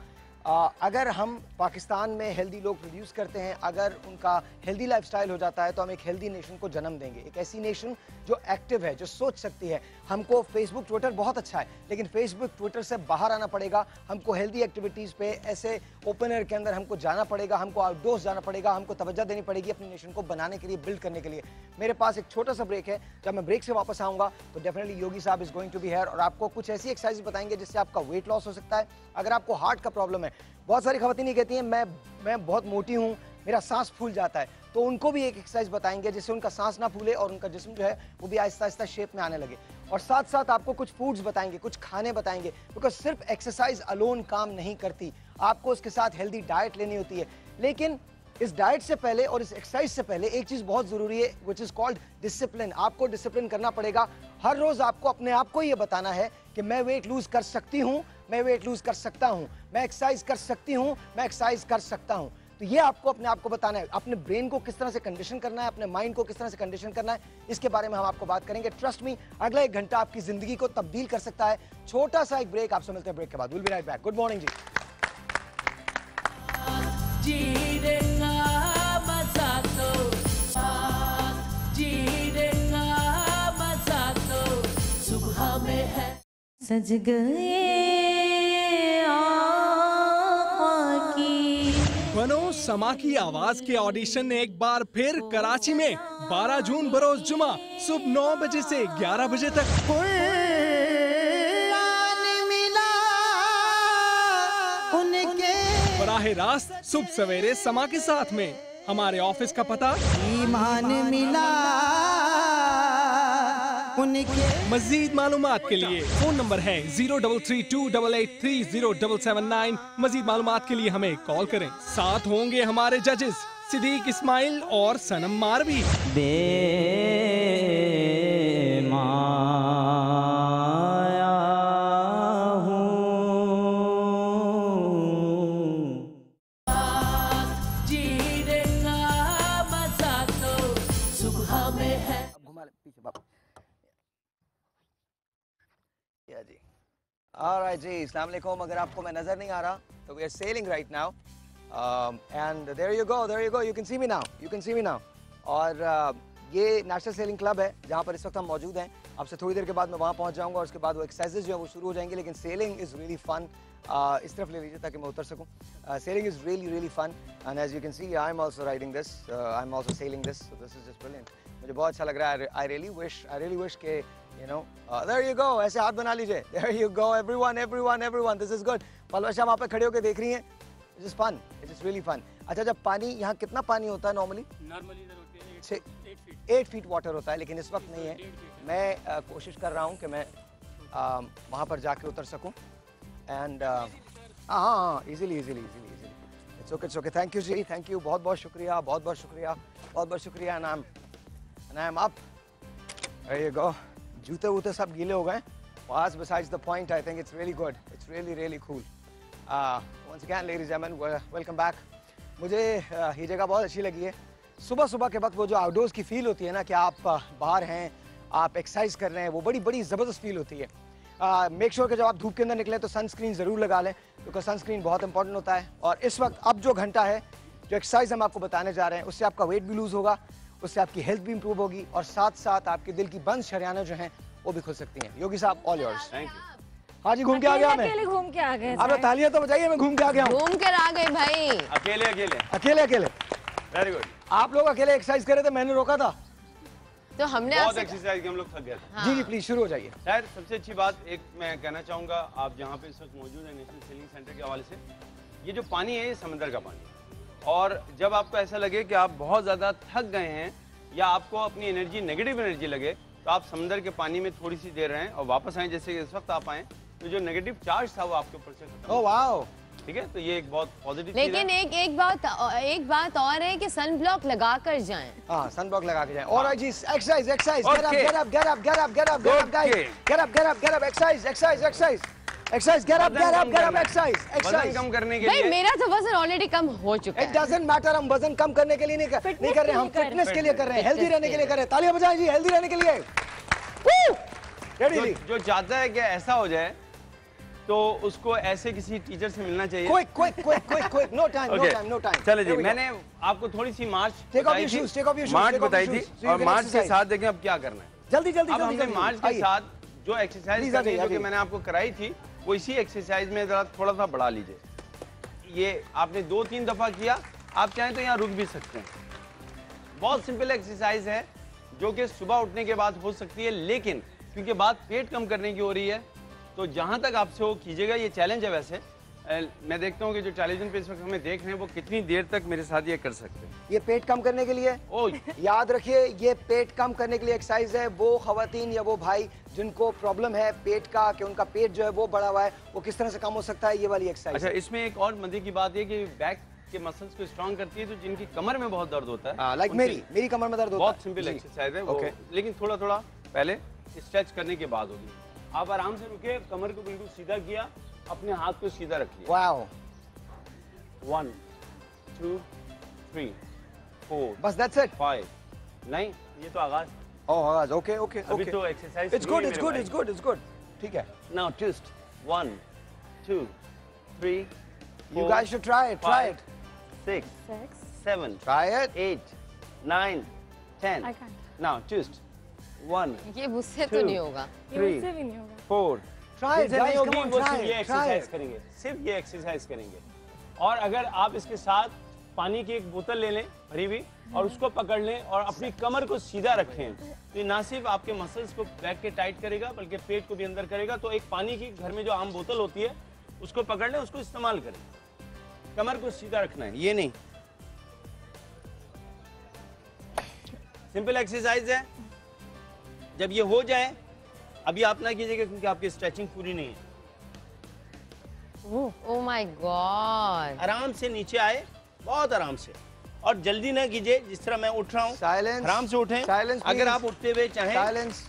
Speaker 2: अगर हम पाकिस्तान में हेल्दी लोग प्रोड्यूस करते हैं, अगर उनका हेल्दी लाइफस्टाइल हो जाता है तो हम एक हेल्दी नेशन को जन्म देंगे। एक ऐसी नेशन जो एक्टिव है, जो सोच सकती है। हमको फेसबुक ट्विटर बहुत अच्छा है, लेकिन फेसबुक ट्विटर से बाहर आना पड़ेगा। हमको हेल्दी एक्टिविटीज़ पे ऐसे ओपन एयर के अंदर हमको जाना पड़ेगा, हमको आउटडोर्स जाना पड़ेगा, हमको तवज्जो देनी पड़ेगी अपनी नेशन को बनाने के लिए, बिल्ड करने के लिए। मेरे पास एक छोटा सा ब्रेक है, जब मैं ब्रेक से वापस आऊँगा तो डेफिनेटली योगी साहब is going to be here और आपको कुछ ऐसी एक्सरसाइज बताएंगे जिससे आपका वेट लॉस हो सकता है। अगर आपको हार्ट का प्रॉब्लम है, बहुत सारी खवातीन कहती हैं मैं बहुत मोटी हूँ, मेरा सांस फूल जाता है, तो उनको भी एक एक्सरसाइज बताएंगे जिससे उनका सांस ना फूले और उनका जिस्म जो है वो भी आहिस्ता आहिस्ता शेप में आने लगे। और साथ साथ आपको कुछ फूड्स बताएंगे, कुछ खाने बताएंगे, बिकॉज सिर्फ एक्सरसाइज अलोन काम नहीं करती, आपको उसके साथ हेल्दी डाइट लेनी होती है। लेकिन इस डाइट से पहले और इस एक्सरसाइज से पहले एक चीज बहुत जरूरी है, विच इज कॉल्ड डिसिप्लिन। आपको डिसिप्लिन करना पड़ेगा। हर रोज आपको अपने आप को ये बताना है कि मैं वेट लूज कर सकती हूँ, मैं वेट लूज कर सकता हूँ, मैं एक्सरसाइज कर सकती हूँ, मैं एक्सरसाइज कर सकता हूँ। तो तो ये आपको अपने आप को बताना है, अपने ब्रेन को किस तरह से कंडीशन करना है, अपने माइंड को किस तरह से कंडीशन करना है, इसके बारे में हम आपको बात करेंगे। ट्रस्ट मी, अगला 1 घंटा आपकी जिंदगी को तब्दील कर सकता है। छोटा सा एक ब्रेक, आपसे मिलते हैं ब्रेक के बाद। Will be right back. Good morning जी।
Speaker 1: जीने का मजा तो जीने का मजा तो सुबह में है।
Speaker 15: सज गए आका की।
Speaker 8: बनो समा की आवाज के ऑडिशन ने एक बार फिर कराची में 12 जून बरोज जुमा सुबह 9 बजे से 11 बजे तक बराह रास्त सुबह सवेरे समा के साथ में। हमारे ऑफिस का पता
Speaker 15: ईमान मिला उनके।
Speaker 8: मजीद मालूमात के लिए फोन नंबर है 0332883079। मजीद मालूमात के लिए हमें कॉल करें। साथ होंगे हमारे जजेस सिद्दीक इस्माइल और सनम मारवी।
Speaker 2: Alright जी, अस्सलाम वालेकुम। अगर आपको मैं नजर नहीं आ रहा तो we are sailing right now and there you go, you can see me now, और ये नेशनल सेलिंग क्लब है जहाँ पर इस वक्त हम मौजूद हैं। आपसे थोड़ी देर के बाद मैं वहाँ पहुँच जाऊँगा और उसके बाद वो एक्सरसाइजेज जो है वो शुरू हो जाएंगी। लेकिन सेलिंग इज़ रियली फन। इस तरफ ले लीजिए ताकि मैं उतर सकूँ। Sailing is really fun and as you can see I am also riding this, I am also sailing this, so this is just brilliant. मुझे बहुत अच्छा लग रहा है। आई रियली विश के you know there you go, ऐसे हाथ बना लीजिए। there you go everyone, this is good। Palwasha वहाँ पे खड़े होकर देख रही हैं। It is fun, it is really fun। अच्छा, जब पानी यहाँ कितना पानी होता है नॉर्मली? 8 फीट वाटर होता है, लेकिन इस वक्त नहीं है। मैं कोशिश कर रहा हूँ कि मैं वहाँ पर जाके उतर सकूँ एंड हाँ easily. It's okay. Thank you जी, थैंक यू, बहुत शुक्रिया, बहुत शुक्रिया and I am up. There you go। जूते वूते सब गीले हो गए। But besides the point, I think it's really good. It's really cool। Once again, ladies and gentlemen, welcome back। मुझे ये जगह बहुत अच्छी लगी है। सुबह के वक्त वो जो आउटडोर्स की फील होती है ना कि आप बाहर हैं, आप एक्सरसाइज कर रहे हैं, वो बड़ी ज़बरदस्त फील होती है। मेक श्योर कि जब आप धूप के अंदर निकलें तो सनस्क्रीन ज़रूर लगा लें, क्योंकि सनस्क्रीन बहुत इंपॉर्टेंट होता है। और इस वक्त अब जो घंटा है, जो एक्सरसाइज हम आपको बताने जा रहे हैं, उससे आपका वेट भी लूज़ होगा, उससे आपकी हेल्थ भी इंप्रूव होगी और साथ साथ आपके दिल की बंद शरियानें जो हैं वो भी खुल सकती हैं। योगी साहब, ऑल योर्स। Thank you. हाँ जी, घूम के आ गया मैं।
Speaker 11: अकेले घूम के आ गए।
Speaker 2: आप तालियां तो बजाइए, मैं घूम के आ गया हूँ।
Speaker 3: घूम कर आ गए भाई।
Speaker 16: अकेले।
Speaker 2: Very good. आप लोग अकेले एक्सरसाइज कर रहे थे, मैंने रोका था
Speaker 3: तो हमने
Speaker 16: बहुत एक्सरसाइज की, हम लोग थक गए थे।
Speaker 2: जी प्लीज शुरू हो जाइए।
Speaker 16: शायद सबसे अच्छी बात एक मैं कहना चाहूँगा, आप जहाँ पे इस वक्त मौजूद है नेशनल सेलिंग सेंटर के हवाले से, ये जो पानी है ये समंदर का पानी है। और जब आपको ऐसा लगे कि आप बहुत ज़्यादा थक गए हैं या आपको अपनी एनर्जी नेगेटिव एनर्जी लगे, तो आप समंदर के पानी में थोड़ी सी देर रहें और वापस आएँ। जैसे इस वक्त आप आएँ तो जो नेगेटिव चार्ज था वो आपके ऊपर से खत्म।
Speaker 2: ओह वाओ,
Speaker 16: ठीक है, तो ये एक बहुत पॉजिटिव।
Speaker 3: लेकिन एक बात और है कि सन ब्लॉक लगा कर जाएं।
Speaker 2: हाँ, सन ब्लॉक लगा के जाएं। ऑलराइट जी, एक्सरसाइज get up, exercise।
Speaker 16: वजन कम करने के लिए।
Speaker 3: भाई मेरा तो वजन ऑलरेडी कम हो चुका है।
Speaker 2: It doesn't matter, हम वजन कम करने के लिए नहीं कर रहे, हम फिटनेस के लिए कर रहे हैं, हेल्दी रहने के लिए कर रहे हैं। तालियां बजाएं जी, हेल्दी रहने के लिए।
Speaker 16: जो चाहता है कि ऐसा हो जाए तो उसको ऐसे किसी टीचर से मिलना चाहिए।
Speaker 2: quick, no time।
Speaker 16: चले जी, मैंने आपको थोड़ी सी मार्च बताई थी और मार्च के साथ देखें अब क्या करना है।
Speaker 2: जल्दी
Speaker 16: अब हमने मार्च के साथ जो एक्सरसाइज करनी है, जो कि मैंने आपको कराई थी, वो इसी एक्सरसाइज में जरा थोड़ा सा बढ़ा लीजिए। ये आपने 2-3 दफा किया, आप चाहें तो यहाँ रुक भी सकते हैं। बहुत सिंपल एक्सरसाइज है जो कि सुबह उठने के बाद हो सकती है, लेकिन क्योंकि बात पेट कम करने की हो रही है तो जहां तक आपसे वो कीजिएगा। ये चैलेंज है। वैसे मैं देखता हूँ कि जो टेलीविजन पे इस वक्त हमें देख रहे हैं वो कितनी देर तक मेरे साथ ये कर सकते हैं।
Speaker 2: ये पेट कम करने के लिए, याद रखिए, ये पेट कम करने के लिए एक्सरसाइज है। वो खवातीन या वो भाई जिनको प्रॉब्लम है पेट का, कि उनका पेट जो है वो बढ़ा हुआ है, वो किस तरह से कम हो सकता है, ये वाली एक्सरसाइज।
Speaker 16: अच्छा, इसमें एक और मजे की बात है कि बैक के मसल्स को स्ट्रॉन्ग करती है, तो जिनकी कमर में बहुत दर्द होता है,
Speaker 2: लाइक मेरी कमर में दर्द होता है।
Speaker 16: बहुत सिंपल एक्सरसाइज है वो, लेकिन थोड़ा पहले स्ट्रेच करने के बाद होगी। आप आराम से रुके, कमर को बिल्कुल सीधा किया, अपने हाथ को सीधा रखिए।
Speaker 2: वाओ।
Speaker 16: 1 2 3 4
Speaker 2: बस दैट्स इट
Speaker 16: 5 नहीं ये तो आगाज
Speaker 2: ओह आगाज ओके ओके
Speaker 16: अभी तो exercise
Speaker 2: it's good it's good it's good it's good ठीक है
Speaker 16: now twist 1 2 3
Speaker 2: You guys should try it. Try it.
Speaker 16: 6 7
Speaker 2: Try it.
Speaker 16: 8 9 10
Speaker 11: I can't.
Speaker 16: Now twist 1
Speaker 3: ये मुझसे तो नहीं होगा।
Speaker 11: ये मुझसे भी नहीं होगा।
Speaker 16: 4
Speaker 2: Try it, guys. Come on, try
Speaker 16: ये
Speaker 2: it.
Speaker 16: एक्सरसाइज करेंगे, सिर्फ ये एक्सरसाइज करेंगे। और अगर आप इसके साथ पानी की एक बोतल ले लें भरी हुई और उसको पकड़ लें और अपनी कमर को सीधा रखें तो ये ना सिर्फ आपके मसल्स को बैक के टाइट करेगा बल्कि पेट को भी अंदर करेगा। तो एक पानी की घर में जो आम बोतल होती है उसको पकड़ लें, उसको इस्तेमाल करें। कमर को सीधा रखना है, ये नहीं। सिंपल एक्सरसाइज है। जब ये हो जाए, अभी आप ना कीजिएगा क्योंकि आपकी स्ट्रेचिंग पूरी नहीं है।
Speaker 3: ओह माय गॉड।
Speaker 16: आराम से नीचे आए, बहुत आराम से, और जल्दी ना कीजिए। जिस तरह मैं उठ रहा हूँ,
Speaker 2: साइलेंस,
Speaker 16: आराम से उठें।
Speaker 2: साइलेंस,
Speaker 16: अगर आप उठते हुए चाहें,
Speaker 2: साइलेंस,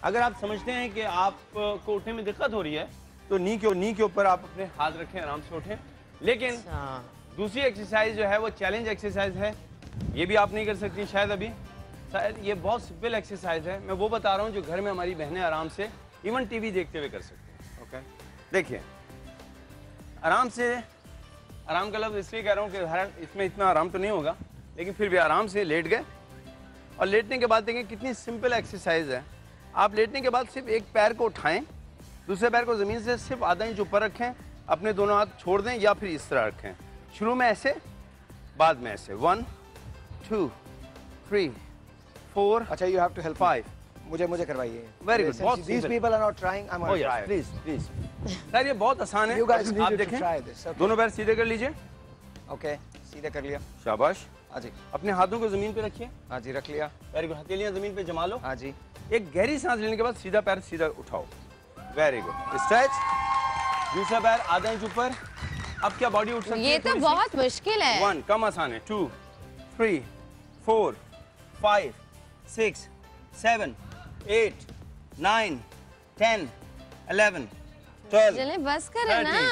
Speaker 16: अगर आप समझते हैं कि आपको उठने में दिक्कत हो रही है तो नी के ऊपर आप अपने हाथ रखें, आराम से उठें। लेकिन दूसरी एक्सरसाइज जो है वो चैलेंज एक्सरसाइज है, ये भी आप नहीं कर सकती शायद अभी। शायद ये बहुत सिंपल एक्सरसाइज है, मैं वो बता रहा हूँ जो घर में हमारी बहनें आराम से इवन टीवी देखते हुए कर सकते हैं। ओके, देखिए आराम से, आराम का लफ्ज़ इसलिए कह रहा हूँ कि इसमें इतना आराम तो नहीं होगा, लेकिन फिर भी आराम से लेट गए और लेटने के बाद देखें कितनी सिंपल एक्सरसाइज है। आप लेटने के बाद सिर्फ एक पैर को उठाएं, दूसरे पैर को ज़मीन से सिर्फ आधा इंच ऊपर रखें, अपने दोनों हाथ छोड़ दें या फिर इस तरह रखें। शुरू में ऐसे, बाद में ऐसे। 1 2 3 4।
Speaker 2: अच्छा, यू हैव टू हेल्प
Speaker 16: 5।
Speaker 2: मुझे करवाइए।
Speaker 16: वेरी गुड, बहुत
Speaker 2: These people are not trying. I'm going to try it.
Speaker 16: Please sir, ये बहुत आसान है।
Speaker 2: You guys
Speaker 16: आप
Speaker 2: need to
Speaker 16: देखें,
Speaker 2: try this. Okay.
Speaker 16: दोनों पैर सीधे कर लीजिए।
Speaker 2: ओके, सीधे कर लिया।
Speaker 16: शाबाश।
Speaker 2: हाँ जी।
Speaker 16: अपने हाथों को जमीन पे रखिए।
Speaker 2: हाँ जी, रख लिया।
Speaker 16: पैर को हथेलियां जमीन पे जमा लो।
Speaker 2: हाँ जी।
Speaker 16: एक गहरी सांस लेने के बाद सीधा पैर सीधा उठाओ। Very good, stretch. दूसरा पैर आधा इंच ऊपर। अब क्या बॉडी उठ सकती है?
Speaker 3: ये तो बहुत मुश्किल है।
Speaker 16: 1 कम आसान है। 2 3 4 5 6 7 8 9 10 11 12।
Speaker 3: चले बस करें ना।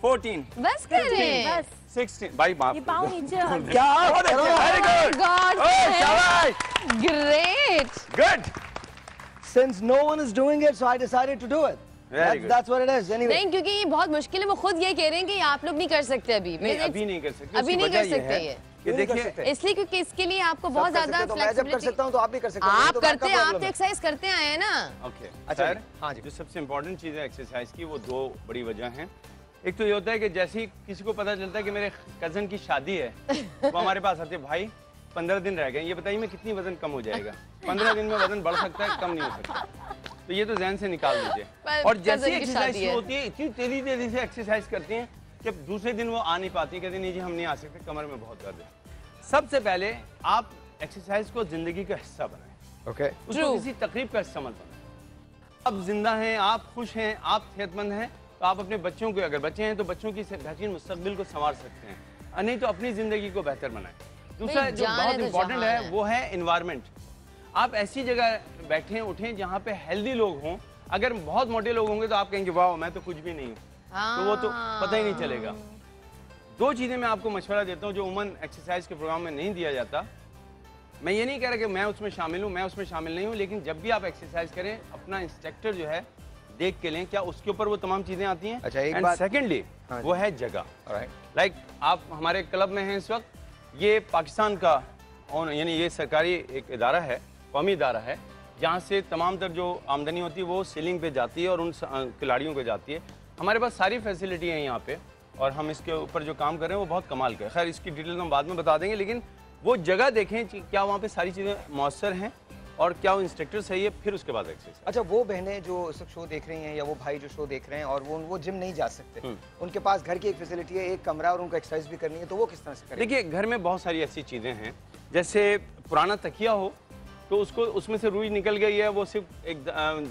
Speaker 16: 14
Speaker 3: बस करें।
Speaker 16: 16। भाई माफ
Speaker 11: ये पाँव नीचे हट
Speaker 16: क्या? Very good.
Speaker 3: God,
Speaker 16: शाबाश।
Speaker 3: Great.
Speaker 2: Good. Since no one is doing it, so I decided to do it. That's what it is. Anyway.
Speaker 3: नहीं, क्योंकि ये बहुत मुश्किल है। वो खुद ये कह रहे हैं कि आप लोग नहीं कर सकते अभी।
Speaker 16: नहीं, अभी नहीं कर सकते।
Speaker 3: अभी नहीं कर सकते ये
Speaker 16: देखिए,
Speaker 3: इसलिए क्योंकि इसके लिए आपको बहुत ज्यादा
Speaker 2: मैं जब कर सकता हूँ तो आप भी कर सकते हैं।
Speaker 3: आप करते हैं, आप तो एक्सरसाइज करते आए हैं ना।
Speaker 16: ओके
Speaker 2: अच्छा
Speaker 16: सर,
Speaker 2: हाँ जी।
Speaker 16: जो सबसे इम्पोर्टेंट चीज़ है एक्सरसाइज की, वो दो बड़ी वजह हैं। एक तो ये होता है कि जैसे ही किसी को पता चलता है कि मेरे कजन की शादी है, वो हमारे पास आते हैं, भाई 15 दिन रह गए, ये बताइए मैं कितनी वजन कम हो जाएगा। 15 दिन में वजन बढ़ सकता है, कम नहीं हो सकता। तो ये तो जहन से निकाल दीजिए। और जैसे एक्सरसाइज शुरू होती है, इतनी तेजी से एक्सरसाइज करती हैं कि दूसरे दिन वो आ नहीं पाती, कहती नहीं जी हम नहीं आ सकते, कमर में बहुत दर्द है। सबसे पहले आप एक्सरसाइज को जिंदगी का हिस्सा बनाएं।
Speaker 2: ओके,
Speaker 16: उसको किसी तकरीब का हिस्सा मत बनाएं। आप जिंदा हैं, आप खुश हैं, आप सेहतमंद हैं, तो आप अपने बच्चों को, अगर बच्चे हैं तो बच्चों की बेहतरीन मुस्तकबिल को संवार सकते हैं, और नहीं तो अपनी जिंदगी को बेहतर बनाएं। दूसरा जो बहुत इंपॉर्टेंट है वो है एनवायरनमेंट। आप ऐसी जगह बैठें उठें जहाँ पे हेल्दी लोग हों। अगर बहुत मोटे लोग होंगे तो आप कहेंगे वाह मैं तो कुछ भी नहीं हूँ, तो वो तो पता ही नहीं चलेगा। दो चीज़ें मैं आपको मशवरा देता हूँ जो उमन एक्सरसाइज के प्रोग्राम में नहीं दिया जाता। मैं ये नहीं कह रहा कि मैं उसमें शामिल हूँ, मैं उसमें शामिल नहीं हूँ, लेकिन जब भी आप एक्सरसाइज करें अपना इंस्ट्रक्टर जो है देख के लें, क्या उसके ऊपर वो तमाम चीज़ें आती हैं।
Speaker 2: अच्छा, एक बात
Speaker 16: सेकेंडली वो है जगह। लाइक आप हमारे क्लब में हैं इस वक्त, ये पाकिस्तान का यानी ये सरकारी एक इदारा है, कौमी इदारा है, जहाँ से तमाम तर जो आमदनी होती है वो सीलिंग पे जाती है और उन खिलाड़ियों को जाती है। हमारे पास सारी फैसिलिटी है यहाँ पे, और हम इसके ऊपर जो काम कर रहे हैं वो बहुत कमाल का है। खैर इसकी डिटेल हम बाद में बता देंगे, लेकिन वो जगह देखें कि क्या वहाँ पे सारी चीज़ें मौसर हैं और क्या वो इंस्ट्रक्टर सही है, फिर उसके बाद एक्सरसाइज।
Speaker 2: अच्छा, वो बहनें जो इस शो देख रही हैं या वो भाई जो शो देख रहे हैं और वो जिम नहीं जा सकते, उनके पास घर की एक फैसिलिटी है, एक कमरा, और उनको एक्सरसाइज भी करनी है, तो वो किस तरह से करें?
Speaker 16: देखिए घर में बहुत सारी ऐसी चीज़ें हैं, जैसे पुराना तकिया हो तो उसको उसमें से रुई निकल गई है, वो सिर्फ एक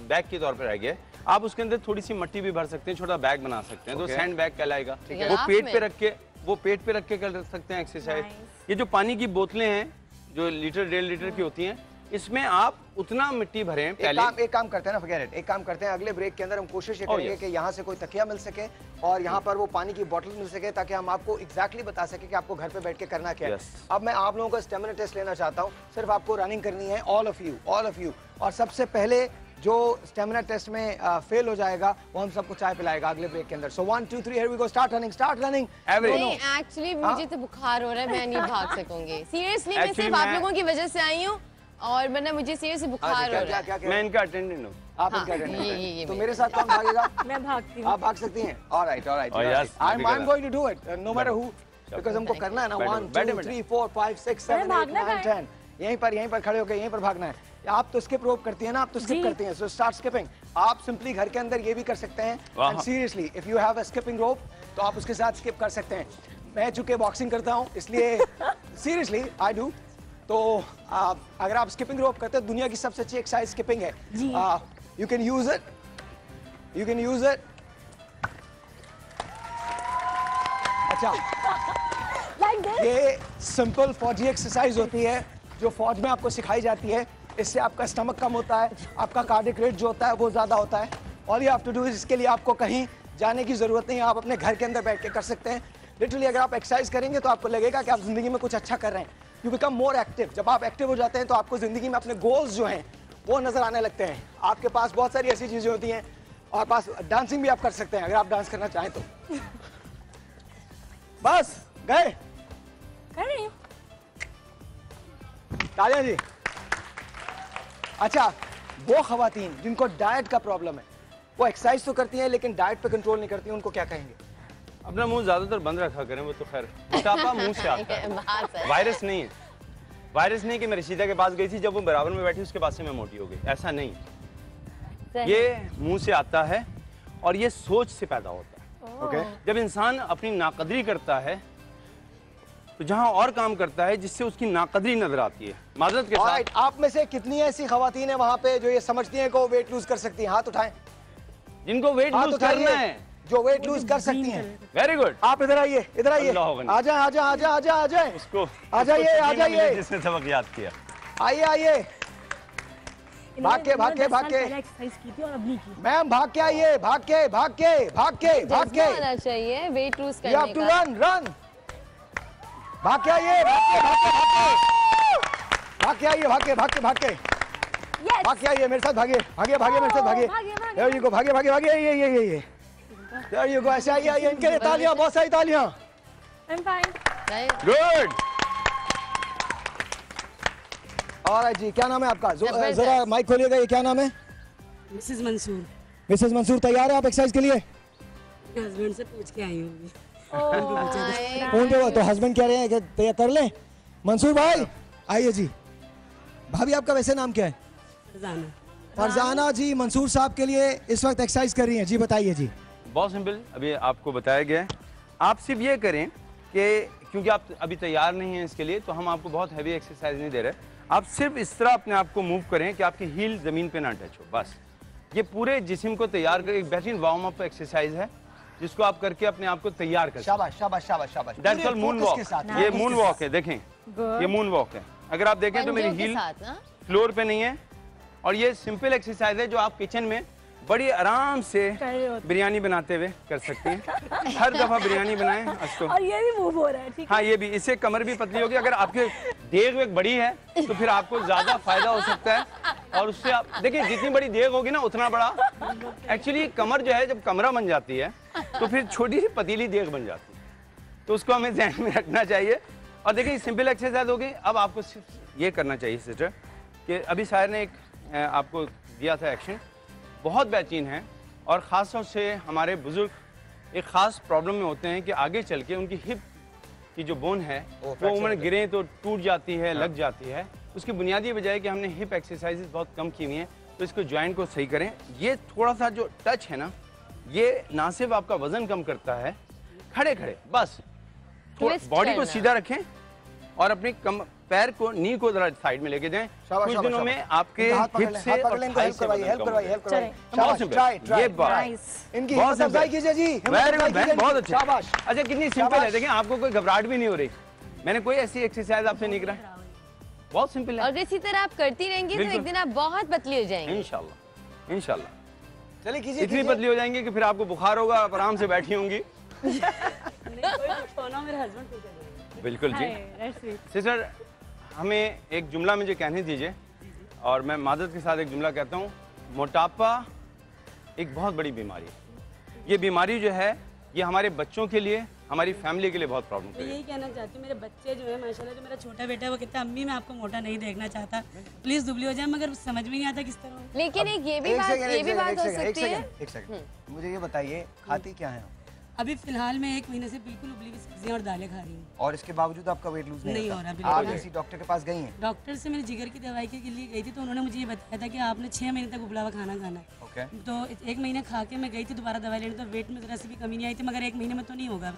Speaker 16: बैग के तौर पर रह गया है, आप उसके अंदर थोड़ी सी मिट्टी भी भर सकते हैं, छोटा बैग बना सकते हैं, तो सैंड बैग कहलाएगा। वो पेट पे रख के कर सकते हैं एक्सरसाइज। ये जो पानी की बोतलें हैं जो लीटर 1.5 लीटर की होती हैं, इसमें आप उतना मिट्टी भरें पहले।
Speaker 2: एक काम करते हैं ना, forget it, एक काम करते हैं, अगले ब्रेक के अंदर हम कोशिश ये करेंगे कि यहाँ से कोई तकिया मिल सके और यहाँ पर वो पानी की बोतल मिल सके, ताकि हम आपको एग्जैक्टली बता सके कि आपको घर पे बैठ के करना क्या है। अब मैं आप लोगों का स्टेमिना टेस्ट लेना चाहता हूँ। सिर्फ आपको रनिंग करनी है, ऑल ऑफ यू। और सबसे पहले जो स्टेमिना टेस्ट में फेल हो जाएगा वो हम सबको चाय पिलाएगा अगले ब्रेक के अंदर। So 1 2 3 here we go, start running.
Speaker 3: नहीं, एक्चुअली मुझे तो बुखार हो रहा है, मैं नहीं भाग सकूंगी। सीरियसली मैं सिर्फ आप लोगों की वजह से आई हूँ और वरना मुझे सीरियसली बुखार हो रहा है।
Speaker 16: मैं इनका अटेंडेंट हूँ।
Speaker 2: आप इनका अटेंडेंट, तो मेरे साथ कौन भागेगा?
Speaker 11: मैं भागती हूँ।
Speaker 2: आप भाग सकती हैं। All right I am going to do it no matter who, because हमको करना है ना। 1 2 3 4 5 6 7 8 9 10 यहीं पर खड़े होकर यहीं पर भागना है। आप तो स्किप रोप करती हैं ना, आप तो स्किप करती हैं, सो स्टार्ट स्किपिंग। आप सिंपली घर के अंदर ये भी कर सकते हैं, and seriously if you have a skipping rope तो आप उसके साथ स्किप कर सकते हैं। मैं चूंकि बॉक्सिंग करता हूँ इसलिए सीरियसली आई डू, तो अगर आप स्किपिंग रोप करते हैं, दुनिया की सबसे अच्छी एक्सरसाइज स्किपिंग है। You can use it. अच्छा, ये सिंपल फौजी एक्सरसाइज होती है जो फौज में आपको सिखाई जाती है। इससे आपका स्टमक कम होता है, आपका कार्डियक रेट जो होता है वो ज़्यादा होता है। All you have to do is, इसके लिए आपको कहीं जाने की ज़रूरत नहीं है, आप अपने घर के अंदर बैठ के कर सकते हैं। लिटरली अगर आप एक्सरसाइज करेंगे तो आपको लगेगा कि आप ज़िंदगी में कुछ अच्छा कर रहे हैं। You become more active. जब आप एक्टिव हो जाते हैं तो आपको ज़िंदगी में अपने गोल्स जो हैं वो नज़र आने लगते हैं। आपके पास बहुत सारी ऐसी चीज़ें होती हैं, और पास डांसिंग भी आप कर सकते हैं अगर आप डांस करना चाहें तो। बस गए तालियां जी। अच्छा, वो खवातीन जिनको डाइट का प्रॉब्लम है, वो एक्सरसाइज तो करती हैं लेकिन डाइट पे कंट्रोल नहीं करती हैं, उनको क्या कहेंगे?
Speaker 16: अपना मुंह ज्यादातर बंद रखा करें, वो तो खैर मोटापा मुंह से आता है, वायरस नहीं है। वायरस नहीं कि मैं रशीदा के पास गई थी, जब वो बराबर में बैठी उसके पास से मैं मोटी हो गई, ऐसा नहीं। ये मुंह से आता है और ये सोच से पैदा होता है। ओके, जब इंसान अपनी नाकदरी करता है तो जहां और काम करता है जिससे उसकी नाकदरी नजर आती है। माजरत के साथ,
Speaker 2: आप में से कितनी ऐसी खवातीन है वहां पे जो ये समझती हैं कि वो वेट लूज कर सकती हैं? हाथ उठाएं जिनको वेट लूज करना है, जो वेट लूज कर सकती हैं।
Speaker 16: Very good.
Speaker 2: आप इधर आइए, आ जाए
Speaker 16: उसको
Speaker 2: आ जाइए
Speaker 16: जिसने सबक याद किया।
Speaker 2: आइए भाग के
Speaker 11: एक्सरसाइज की थी और अब नहीं की।
Speaker 2: मैम भाग के आइए, भाग के
Speaker 3: आना चाहिए वेट लूज करने का।
Speaker 2: You have to run। भाग के आइए, मेरे साथ भागिए मेरे साथ भागिए। There you go, भागिए ये। There you go, ऐसे आइए, इनके लिए तालियां, बहुत सारी तालियां।
Speaker 11: I'm fine।
Speaker 16: Good।
Speaker 2: और जी क्या नाम है आपका? जरा माइक खोलिएगा, ये क्या नाम है?
Speaker 14: मिसेस मंसूर।
Speaker 2: मिसेस मंसूर, तैयार है आप एक्सरसाइज के लिए?
Speaker 14: हस्बैंड से पूछ के आई हूँ।
Speaker 2: फोन पे तो हस्बैंड कह रहे हैं कि तैयार कर लें। मंसूर भाई आइए जी। भाभी आपका वैसे नाम क्या है? फरजाना जी मंसूर साहब के लिए इस वक्त एक्सरसाइज कर रही हैं। जी बताइए जी।
Speaker 16: बहुत सिंपल, अभी आपको बताया गया है। आप सिर्फ ये करें कि क्योंकि आप अभी तैयार नहीं हैं इसके लिए, तो हम आपको बहुत हैवी एक्सरसाइज नहीं दे रहे। आप सिर्फ इस तरह अपने आप को मूव करें कि आपकी हील जमीन पे ना टच हो, बस। ये पूरे जिस्म को तैयार कर, एक बेहतरीन वार्म अप एक्सरसाइज है जिसको आप करके अपने आप को तैयार कर।
Speaker 2: शाबाश।
Speaker 16: That's called moon walk. ये मून वॉक है, देखें ये मून वॉक है। अगर आप देखें तो मेरी हील फ्लोर पे नहीं है, और ये सिंपल एक्सरसाइज है जो आप किचन में बड़ी आराम से बिरयानी बनाते हुए कर सकते हैं। हर दफा बिरयानी बनाएं उसको।
Speaker 11: और ये भी मूव हो रहा है, ठीक है?
Speaker 16: हाँ, ये भी, इससे कमर भी पतली होगी। अगर आपके देग वेग बड़ी है तो फिर आपको ज्यादा फायदा हो सकता है, और उससे आप देखिए जितनी बड़ी देग होगी ना उतना बड़ा। एक्चुअली कमर जो है, जब कमरा बन जाती है तो फिर छोटी सी पतीली देग बन जाती है, तो उसको हमें ध्यान में रखना चाहिए। और देखिए सिंपल एक्सरसाइज हो गई। अब आपको सिर्फ ये करना चाहिए सिस्टर कि अभी शायर ने एक आपको दिया था एक्शन, बहुत बेहतरीन है। और ख़ास तौर से हमारे बुजुर्ग एक ख़ास प्रॉब्लम में होते हैं कि आगे चल के उनकी हिप की जो बोन है वो उम्र गिरे तो टूट जाती है, लग जाती है। उसकी बुनियादी वजह है कि हमने हिप एक्सरसाइजेस बहुत कम की हुई हैं, तो इसको जॉइंट को सही करें। ये थोड़ा सा जो टच है ना, ये ना सिर्फ आपका वजन कम करता है, खड़े खड़े बस बॉडी को सीधा रखें और अपनी पैर को, नी को जरा साइड में लेके जाएं। कुछ दिनों में आपके हिप से और थाई से वजन कम होगा। ये बात
Speaker 2: इनकी बहुत अफजाई कीजिए जी।
Speaker 16: वेरी गुड, बहुत अच्छा। अच्छा, कितनी सिंपल है, देखें आपको कोई घबराहट भी नहीं हो रही। मैंने कोई ऐसी एक्सरसाइज आपसे नहीं कराई। बहुत सिंपल है।
Speaker 3: और इसी तरह आप करती रहेंगी तो एक दिन आप बहुत पतली हो जाएंगी।
Speaker 16: इंशाल्लाह, इंशाल्लाह।
Speaker 2: चलिए कीजिए,
Speaker 16: इतनी पतली हो जाएंगी कि फिर आपको बुखार होगा, आप आराम से बैठी होंगी। बिल्कुल जी। सिस्टर, हमें एक जुमला मुझे कहने दीजिए और मैं मादत के साथ एक जुमला कहता हूँ। मोटापा एक बहुत बड़ी बीमारी है। ये बीमारी जो है ये हमारे बच्चों के लिए, हमारी फैमिली के लिए बहुत प्रॉब्लम
Speaker 14: मैं यही कहना चाहती हूँ, मेरे बच्चे जो है माशाल्लाह, जो मेरा छोटा बेटा है वो कहता है अम्मी मैं आपको मोटा नहीं देखना चाहता, प्लीज दुबली हो जाए, मगर समझ में नहीं आता किस तरह।
Speaker 3: लेकिन ये भी बात हो सकती है।
Speaker 2: एक सेकंड, मुझे ये बताइए खाती क्या है?
Speaker 14: अभी फिलहाल मैं 1 महीने से बिल्कुल उबली हुई सब्जियां और दालें खा रही हूँ।
Speaker 2: और इसके बावजूद आपका वेट लूज नहीं
Speaker 14: हो रहा?
Speaker 2: आप किसी डॉक्टर के पास गई हैं?
Speaker 14: डॉक्टर से मेरी जिगर की दवाई के लिए गई थी तो उन्होंने मुझे ये बताया था कि आपने 6 महीने तक उबला हुआ खाना खाना है। तो 1 महीने खा के मैं गई थी दोबारा दवाई लेने, तो वेट में जरा सी भी कमी नहीं आई थी, मगर 1 महीने में तो नहीं होगा।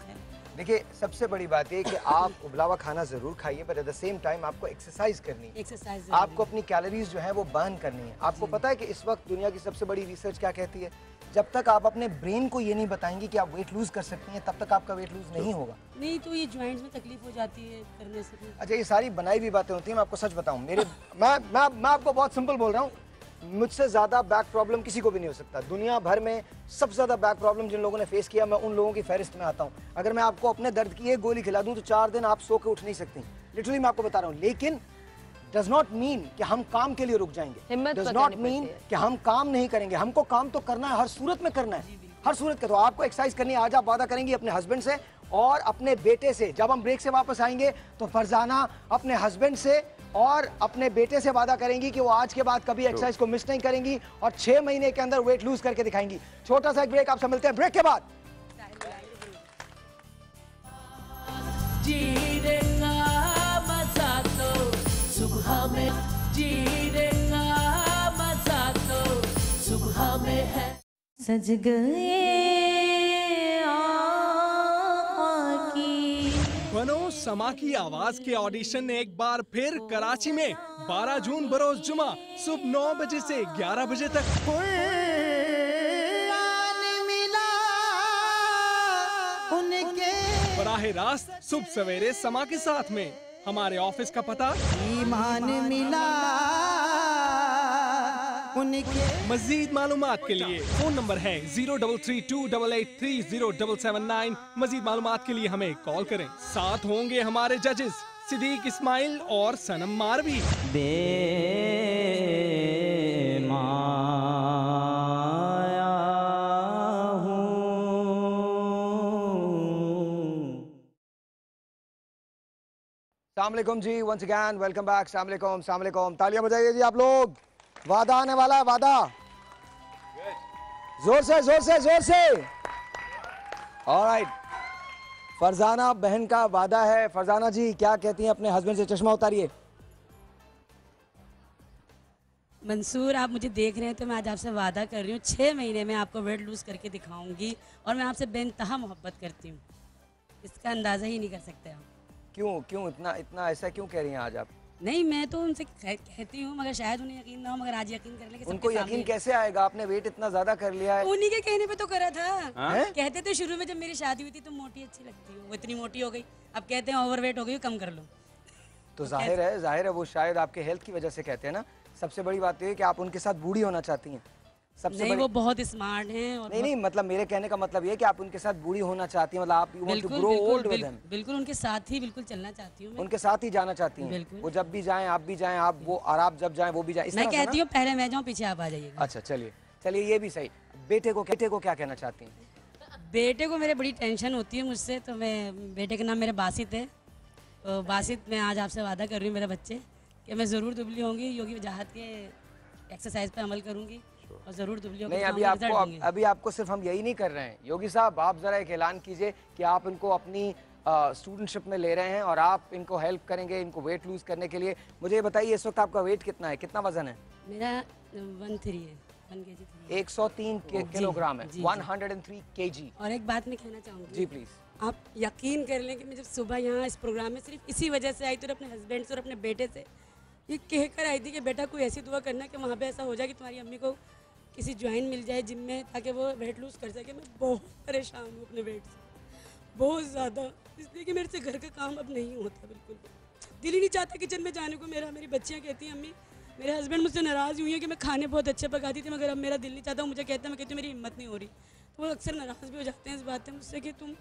Speaker 2: देखिए, सबसे बड़ी बात है कि आप उबला हुआ खाना जरूर खाइए, but at the same time आपको एक्सरसाइज करनी है।
Speaker 14: एक्सरसाइज
Speaker 2: आपको अपनी कैलोरीज जो है वो बर्न करनी है। आपको पता है कि इस वक्त दुनिया की सबसे बड़ी रिसर्च क्या कहती है? जब तक आप अपने ब्रेन को ये नहीं बताएंगे कि आप वेट लूज कर सकती हैं, तब तक आपका वेट लूज नहीं होगा।
Speaker 14: नहीं तो ये जॉइंट्स में तकलीफ हो जाती है करने से।
Speaker 2: अच्छा, ये सारी बनाई हुई बातें होती हैं। मैं आपको सच बताऊं, मैं आपको बहुत सिंपल बोल रहा हूँ, मुझसे ज्यादा बैक प्रॉब्लम किसी को भी नहीं हो सकता। दुनिया भर में सबसे ज्यादा बैक प्रॉब्लम जिन लोगों ने फेस किया, मैं उन लोगों की फहरिस्त में आता हूँ। अगर मैं आपको अपने दर्द की एक गोली खिला दूं तो 4 दिन आप सो के उठ नहीं सकती, लिटरली मैं आपको बता रहा हूँ। लेकिन डज नॉट मीन कि हम काम के लिए रुक जाएंगे, डज नॉट मीन कि हम काम नहीं करेंगे। हमको काम तो करना है, हर सूरत में करना है, हर सूरत का। तो आपको एक्सरसाइज करनी है। आज आप वादा करेंगी अपने हस्बैंड से और अपने बेटे से। जब हम ब्रेक से वापस आएंगे तो फरजाना अपने हस्बैंड से और अपने बेटे से वादा करेंगी कि वो आज के बाद कभी एक्सरसाइज को मिस नहीं करेंगी और 6 महीने के अंदर वेट लूज करके दिखाएंगी। छोटा सा एक ब्रेक, आपसे मिलते हैं ब्रेक के बाद।
Speaker 1: जीने का मजा तो सुबह में, जीने का मजा तो सुबह में है।
Speaker 15: सज गए
Speaker 8: बनो समा की आवाज के ऑडिशन ने एक बार फिर कराची में 12 जून बरोज जुमा सुबह 9 बजे से 11 बजे तक बराह रास्त सुबह सवेरे समा के साथ में। हमारे ऑफिस का पता
Speaker 15: ईमान मिला उनके।
Speaker 8: मजीद मालूमात के लिए फोन नंबर है 0332883079। मजीद मालूमात के लिए हमें कॉल करें। साथ होंगे हमारे जजेस सिद्दीक इस्माइल और सनम मारवी।
Speaker 2: अस्सलामुअलैकुम जी, वंस अगैन वेलकम बैक। अस्सलामुअलैकुम, तालियां बजाइए जी आप लोग। वादा आने वाला है, वादा। जोर से जोर से जोर से। ऑलराइट, फरजाना बहन का वादा है। फरजाना जी क्या कहती हैं अपने हस्बैंड से? चश्मा उतारिए।
Speaker 14: मंसूर, आप मुझे देख रहे हैं तो मैं आज आपसे वादा कर रही हूँ 6 महीने में आपको वेट लूज करके दिखाऊंगी और मैं आपसे बेइंतहा मोहब्बत करती हूँ, इसका अंदाजा ही नहीं कर सकते आप।
Speaker 2: क्यों इतना ऐसा क्यों कह रही हैं आज आप?
Speaker 14: नहीं, मैं तो उनसे कहती हूँ मगर शायद उन्हें यकीन ना हो, मगर आज यकीन कर ले।
Speaker 2: उनको यकीन कैसे आएगा? आपने वेट इतना ज्यादा कर लिया है।
Speaker 14: उन्हीं के कहने पे तो करा था। कहते थे शुरू में जब मेरी शादी हुई थी तो मोटी अच्छी लगती हो, वो इतनी मोटी हो गई, अब कहते हैं ओवरवेट हो गई, कम कर लो।
Speaker 2: तो जाहिर है वो शायद आपके हेल्थ की वजह से कहते हैं ना। सबसे बड़ी बात है कि आप उनके साथ बूढ़ी होना चाहती हैं। सबसे
Speaker 14: नहीं, वो बहुत स्मार्ट हैं और
Speaker 2: नहीं, मतलब मेरे कहने का मतलब ये कि आप उनके साथ बूढ़ी होना चाहती हैं, मतलब आप you want to grow old with them.
Speaker 14: बिल्कुल उनके साथ ही बिल्कुल चलना चाहती हूँ,
Speaker 2: उनके साथ ही जाना चाहती हैं। वो जब भी जाएं आप भी जाएं, आप वो और आप जब जाएं वो भी जाएं।
Speaker 14: मैं कहती हूँ पहले मैं जाऊँ पीछे आप आ जाइएगा।
Speaker 2: अच्छा चलिए ये भी सही। बेटे को क्या कहना चाहती हैं?
Speaker 14: बेटे को मेरे बड़ी टेंशन होती है मुझसे, तो मैं बेटे का नाम मेरा बासित है। तो बासित, मैं आज आपसे वादा कर रही हूँ मेरे बच्चे कि मैं ज़रूर दुबली होंगी, योगी वजाहत के एक्सरसाइज पे अमल करूँगी और ज़रूर दुबली होंगी।
Speaker 2: नहीं, अभी आपको सिर्फ हम यही नहीं कर रहे हैं। योगी साहब, आप ज़रा एक ऐलान कीजिए कि आप इनको अपनी स्टूडेंटशिप में ले रहे हैं और आप इनको हेल्प करेंगे इनको वेट लूज करने के लिए। मुझे ये बताइए इस वक्त आपका वेट कितना है, कितना वजन है?
Speaker 14: मेरा 103 है,
Speaker 2: 103 किलोग्राम है, 103 kg।
Speaker 14: और एक बात मैं कहना चाहूँगी
Speaker 2: जी प्लीज।
Speaker 14: आप यकीन कर लें कि मैं जब सुबह यहाँ इस प्रोग्राम में सिर्फ इसी वजह से आई थी और अपने हस्बैंड से और अपने बेटे से ये कह कर आई थी कि बेटा कोई ऐसी दुआ करना कि वहाँ पे ऐसा हो जाए कि तुम्हारी अम्मी को किसी ज्वाइन मिल जाए जिम में, ताकि वो वेट लूज कर सके। मैं बहुत परेशान हूँ अपने वेट से, बहुत ज़्यादा, इसलिए कि मेरे से घर का काम अब नहीं होता बिल्कुल भी। दिल ही नहीं चाहता किचन में जाने को मेरा। मेरी बच्चियाँ कहती हैं अम्मी मेरे हस्बैंड मुझसे नाराज़ हुई है कि मैं खाने बहुत अच्छे पकाती थी मगर अब मेरा दिल नहीं चाहता। मुझे कहता है, मैं कहती हूँ मेरी हिम्मत नहीं हो रही। तो वो अक्सर नाराज़ भी हो जाते हैं इस बात से मुझसे कि तुम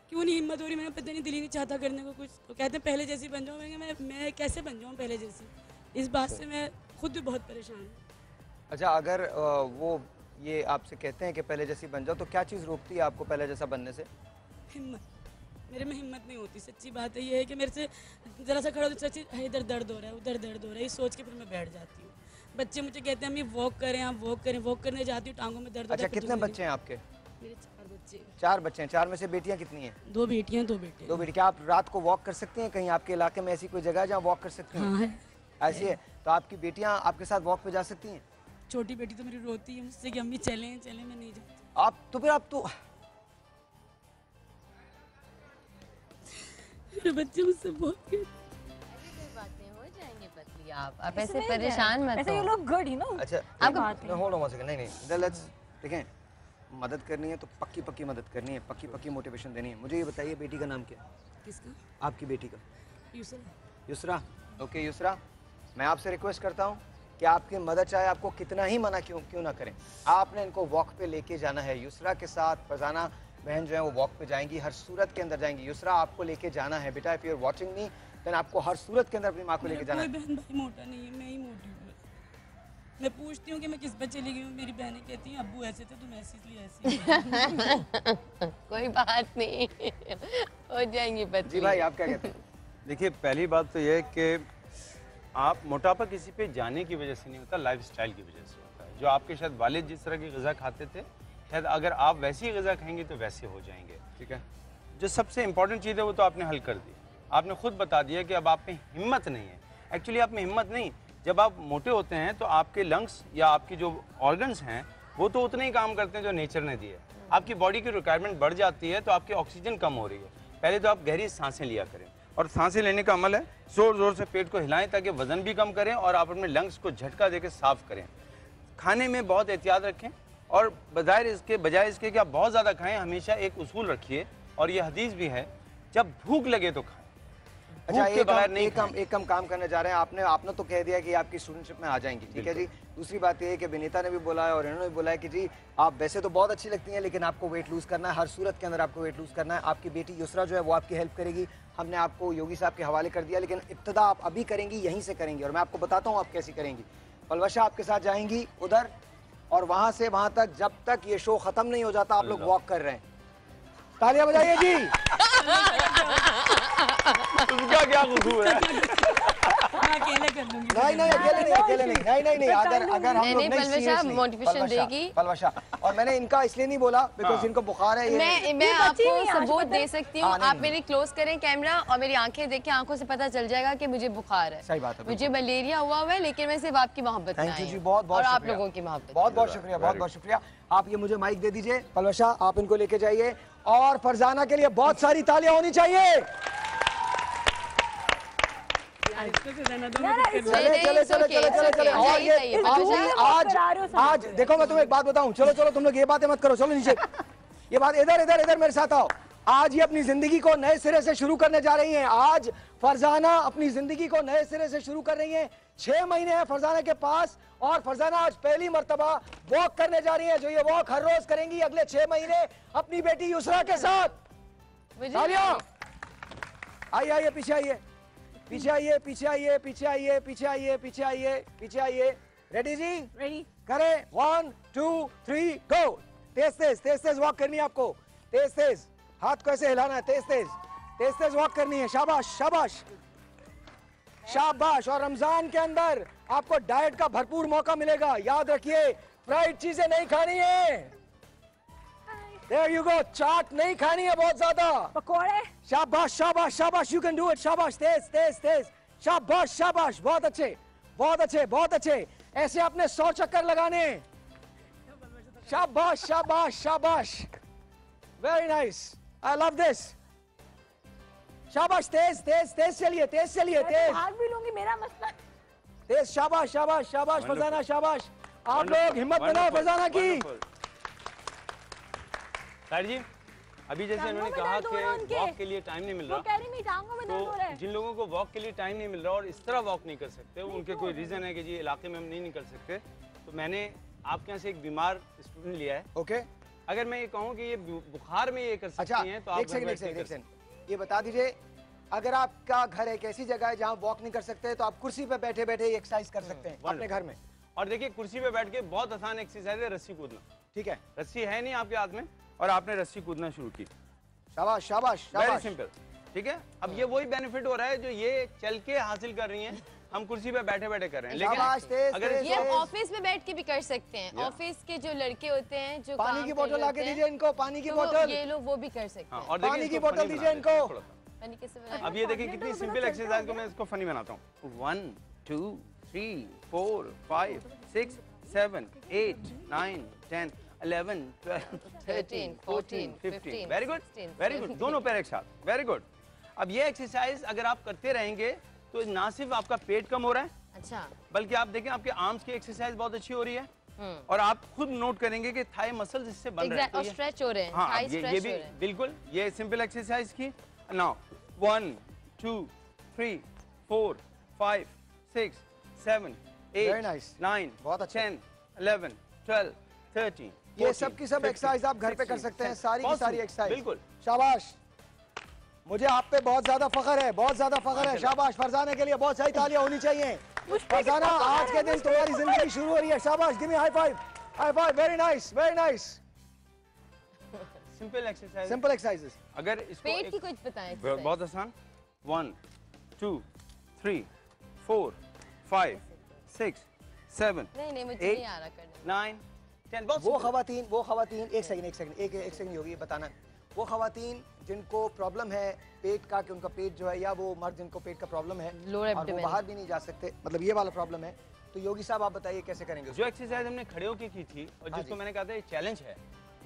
Speaker 14: क्यों नहीं हिम्मत हो रही। मैंने पता नहीं दिल ही नहीं चाहता करने को कुछ। तो कहते हैं पहले जैसी बन जाऊँ। मैं कैसे बन जाऊँ पहले जैसी। इस बात से मैं खुद भी बहुत परेशान हूँ।
Speaker 2: अच्छा, अगर वो ये आपसे कहते हैं कि पहले जैसी बन जाओ तो क्या चीज़ रोकती है आपको पहले जैसा बनने से?
Speaker 14: हिम्मत। मेरे में हिम्मत नहीं होती। सच्ची बात है ये है कि मेरे से ज़रा सा खड़ा हो तो सच्ची इधर दर्द हो रहा है उधर दर्द हो रहा है, ये सोच के फिर मैं बैठ जाती हूँ। बच्चे मुझे कहते हैं अम्मी वॉक करें, आप वॉक करें। वॉक करने जाती हूँ टांगों में दर्द।
Speaker 2: अच्छा, कितने बच्चे हैं आपके?
Speaker 14: मेरे 4 बच्चे।
Speaker 2: 4 बच्चे हैं। 4 में से बेटियाँ कितनी हैं?
Speaker 14: 2 बेटियाँ 2 बेटे।
Speaker 2: 2 बेटी। क्या आप रात को वॉक कर सकते हैं? कहीं आपके इलाके में ऐसी कोई जगह है जहाँ वॉक कर सकते हैं?
Speaker 14: हाँ है।
Speaker 2: ऐसी है तो आपकी बेटियाँ आपके साथ वॉक पे जा सकती हैं?
Speaker 14: छोटी बेटी तो मेरी रोती है मुझसे कि अम्मी चलें चलें, मैं नहीं जाती।
Speaker 2: आप तो फिर आप तो
Speaker 14: मेरे बच्चे मुझसे बहुत
Speaker 3: आप ऐसे परेशान मत हो।
Speaker 11: ये लोग गुड ही नो।
Speaker 2: अच्छा,
Speaker 11: आपका
Speaker 2: होल्ड ऑन 1 सेकंड। नहीं लेट्स देखें, मदद करनी है तो पक्की मदद करनी है, पक्की मोटिवेशन देनी है। मुझे ये बताइए बेटी का नाम क्या है?
Speaker 14: किसका?
Speaker 2: आपकी बेटी का।
Speaker 14: युसरा।
Speaker 2: ओके युसरा, मैं आपसे रिक्वेस्ट करता हूँ कि आपकी मदद चाहे आपको कितना ही मना क्यों ना करें, आपने इनको वॉक पे लेके जाना है। युसरा के साथ फरजाना बहन जो है वो वॉक पे जाएंगी, हर सूरत के अंदर जाएंगी। युसरा आपको लेके जाना है बेटा। If you are watching me then आपको हर सूरत के अंदर अपनी माँ को लेके जाना है।
Speaker 14: कोई बहन भाई मोटा नहीं है, मैं ही मोटी हूँ। मैं पूछती हूँ कि मैं किस पर चली गई हूँ, मेरी बहनें कहती हैं अब्बू ऐसे थे तुम ऐसी इसलिए ऐसी।
Speaker 3: कोई बात नहीं, हो जाएंगी बच्चे।
Speaker 2: जी भाई, आप क्या कहते हैं?
Speaker 16: देखिए, पहली बात तो यह है कि आप मोटापा किसी पे जाने की वजह से नहीं होता, लाइफस्टाइल की वजह से होता है। जो आपके शायद वालिद जिस तरह की ग़िज़ा खाते थे, शायद अगर आप वैसी ही ग़िज़ा खाएंगे तो वैसे हो जाएंगे। ठीक है, जो सबसे इंपॉर्टेंट चीज़ है वो तो आपने हल कर दी। आपने खुद बता दिया कि अब आप में हिम्मत नहीं है। एक्चुअली आप में हिम्मत नहीं, जब आप मोटे होते हैं तो आपके लंग्स या आपकी जो ऑर्गन्स हैं वो तो उतने ही काम करते हैं जो नेचर ने दिए। आपकी बॉडी की रिक्वायरमेंट बढ़ जाती है तो आपकी ऑक्सीजन कम हो रही है। पहले तो आप गहरी सांसें लिया करें, और सांसें लेने का अमल है ज़ोर ज़ोर से पेट को हिलाएं ताकि वज़न भी कम करें और आप अपने लंग्स को झटका देकर साफ़ करें। खाने में बहुत एहतियात रखें, और बजाय इसके कि आप बहुत ज़्यादा खाएं, हमेशा एक उसूल रखिए, और ये हदीस भी है, जब भूख लगे तो खाएं।
Speaker 2: अच्छा, एक कम काम करने जा रहे हैं। आपने तो कह दिया कि आपकी स्टूडेंटशिप में आ जाएंगी, ठीक है जी। दूसरी बात ये है कि विनीता ने भी बोला है और इन्होंने भी बोला है कि जी आप वैसे तो बहुत अच्छी लगती हैं लेकिन आपको वेट लूज़ करना है, हर सूरत के अंदर आपको वेट लूज़ करना है। आपकी बेटी युसरा जो है वो आपकी हेल्प करेगी। हमने आपको योगी साहब के हवाले कर दिया, लेकिन इब्तिदा आप अभी करेंगी, यहीं से करेंगी, और मैं आपको बताता हूँ आप कैसी करेंगी। पलवशा आपके साथ जाएंगी उधर, और वहाँ से वहाँ तक जब तक ये शो ख़त्म नहीं हो जाता आप लोग वॉक कर रहे हैं। तालियां बजाइए जी।
Speaker 16: उसका क्या कसूर है?
Speaker 14: अकेले कर लूंगी।
Speaker 2: नहीं अकेले नहीं। अगर हम लोग नहीं
Speaker 3: पलवशा मोटिवेशन देगी।
Speaker 2: पलवशा, और मैंने इनका इसलिए नहीं बोला बिकॉज़ इनको बुखार है।
Speaker 3: मैं आपको सबूत दे सकती हूँ। आप मेरी क्लोज करें कैमरा और मेरी आंखें देखें, आंखों से पता चल जाएगा कि मुझे बुखार है।
Speaker 2: सही बात है,
Speaker 3: मुझे मलेरिया हुआ है, लेकिन मैं सिर्फ आपकी मोहब्बत में आई हूं।
Speaker 2: बहुत
Speaker 3: और आप लोगों की मोहब्बत।
Speaker 2: बहुत शुक्रिया। आप ये मुझे माइक दे दीजिए। पलवशा, आप इनको लेके जाइए, और फरजाना के लिए बहुत सारी तालियां होनी चाहिए। चले। और ये आज देखो, मैं तुम्हें एक बात बताऊं। चलो तुम लोग ये बातें मत करो, चलो नीचे। ये बात इधर मेरे साथ आओ। आज ये अपनी जिंदगी को नए सिरे से शुरू करने जा रही हैं। आज फरजाना अपनी जिंदगी को नए सिरे से शुरू कर रही हैं। 6 महीने हैं फरजाना के पास, और फरजाना आज पहली मर्तबा वॉक करने जा रही हैं, जो ये वॉक हर रोज करेंगी अगले 6 महीने अपनी बेटी युसरा के साथ। आइए, पीछे आइए। रेडी जी?
Speaker 11: रेडी।
Speaker 2: करें 1 2 3 गो। तेज वॉक करनी है आपको। तेज हाथ को ऐसे हिलाना है। तेज वॉक करनी है। शाबाश। और रमजान के अंदर आपको डाइट का भरपूर मौका मिलेगा। याद रखिए, फ्राइड चीजें नहीं खानी है। There you go। चाट नहीं खानी है बहुत ज्यादा।
Speaker 11: पकोड़े।
Speaker 2: शाबाश। You can do it। शाबाश। तेज। शाबाश। बहुत अच्छे। ऐसे आपने 100 चक्कर लगाने। शाबाश। Very nice। I love this। शाबाश। तेज चलिए।
Speaker 11: भाग भी लूंगी, मेरा मसला।
Speaker 2: तेज। शाबाश फरजाना, शाबाश। आप लोग हिम्मत बनाओ फरजाना की।
Speaker 16: सर जी, अभी जैसे इन्होंने कहा कि वॉक के लिए टाइम नहीं मिल रहा, तो जिन लोगों को वॉक के लिए टाइम नहीं मिल रहा और इस तरह वॉक नहीं कर सकते, उनके कोई रीज़न है कि जी इलाके में हम नहीं निकल सकते, तो मैंने आपके यहाँ से एक बीमार स्टूडेंट लिया है।
Speaker 2: ओके,
Speaker 16: अगर मैं ये कहूँ कि ये बुखार में ये कर सकती हैं तो आप
Speaker 2: एक सेकंड ये बता दीजिए, अगर आपका घर एक ऐसी जगह है जहाँ वॉक नहीं कर सकते तो आप कुर्सी पे बैठे बैठे एक्सरसाइज कर सकते हैं अपने घर में।
Speaker 16: और देखिए कुर्सी पे बैठ के बहुत आसान एक्सरसाइज है रस्सी कूदना।
Speaker 2: ठीक है,
Speaker 16: रस्सी है नहीं आपके हाथ में और आपने रस्सी कूदना शुरू की,
Speaker 2: शाबाश शाबाश
Speaker 16: वेरी
Speaker 2: शाबाश।
Speaker 16: सिंपल। ठीक है, अब ये वही बेनिफिट हो रहा है जो ये चल के हासिल कर रही हैं, हम कुर्सी पे बैठे बैठे कर रहे हैं। लेकिन
Speaker 3: अगर ये ऑफिस में बैठ के भी कर सकते हैं, ऑफिस के जो लड़के होते हैं जो
Speaker 2: पानी की बोतल लाके दीजिए इनको, पानी की बोतल,
Speaker 3: ये लोग वो भी कर सकते हैं।
Speaker 16: और
Speaker 2: पानी की बोतल दीजिए इनको।
Speaker 16: अब ये देखिए कितनी सिंपल एक्सरसाइज को मैं इसको फनी बनाता हूँ। 1 2 3 4 5 6 7 8 9 10 11 12 13 14 15। वेरी गुड, वेरी गुड, दोनों पैर एक साथ, वेरी गुड। अब ये एक्सरसाइज अगर आप करते रहेंगे तो ना सिर्फ आपका पेट कम हो रहा है,
Speaker 3: अच्छा,
Speaker 16: बल्कि आप देखें आपके आर्म्स की एक्सरसाइज बहुत अच्छी हो रही है और आप खुद नोट करेंगे कि थाई मसल्स इससे बन रहे हैं,
Speaker 3: और स्ट्रेच हो रहे हैं।
Speaker 16: हाँ, ये भी बिल्कुल ये सिंपल एक्सरसाइज की। नाउ 1 2 3 4 5 6 7 8 9 10 11 12 13।
Speaker 2: ये सब की सब एक्सरसाइज आप घर पे कर सकते हैं, सारी की सारी एक्सरसाइज।
Speaker 16: बिल्कुल,
Speaker 2: शाबाश, मुझे आप पे बहुत ज्यादा फख्र है, बहुत ज्यादा फख्र है। शाबाश, फरजाना के लिए बहुत सारी तालियां होनी चाहिए। फरजाना, आज के दिन तुम्हारी जिंदगी शुरू हो रही है। शाबाश, give me high five, high five, very nice, very nice.
Speaker 16: Simple exercise,
Speaker 2: simple exercises.
Speaker 16: अगर इसको
Speaker 3: पेट की कुछ बताएं।
Speaker 16: बहुत आसान। 1 2 3 4 5 6 7
Speaker 3: नहीं मुझे नहीं आ रहा करना।
Speaker 16: 9 10।
Speaker 2: वो खवातीन एक सेकंड होगी बताना। वो खवातीन जिनको प्रॉब्लम है पेट का, कि उनका पेट जो है, या वो मर्द जिनको पेट का प्रॉब्लम है और वो बाहर भी नहीं जा सकते, मतलब ये वाला प्रॉब्लम है, तो योगी साहब आप बताइए कैसे करेंगे?
Speaker 16: जो एक्सरसाइज हमने खड़े होकर की थी और जिसको मैंने कहा था ये चैलेंज है,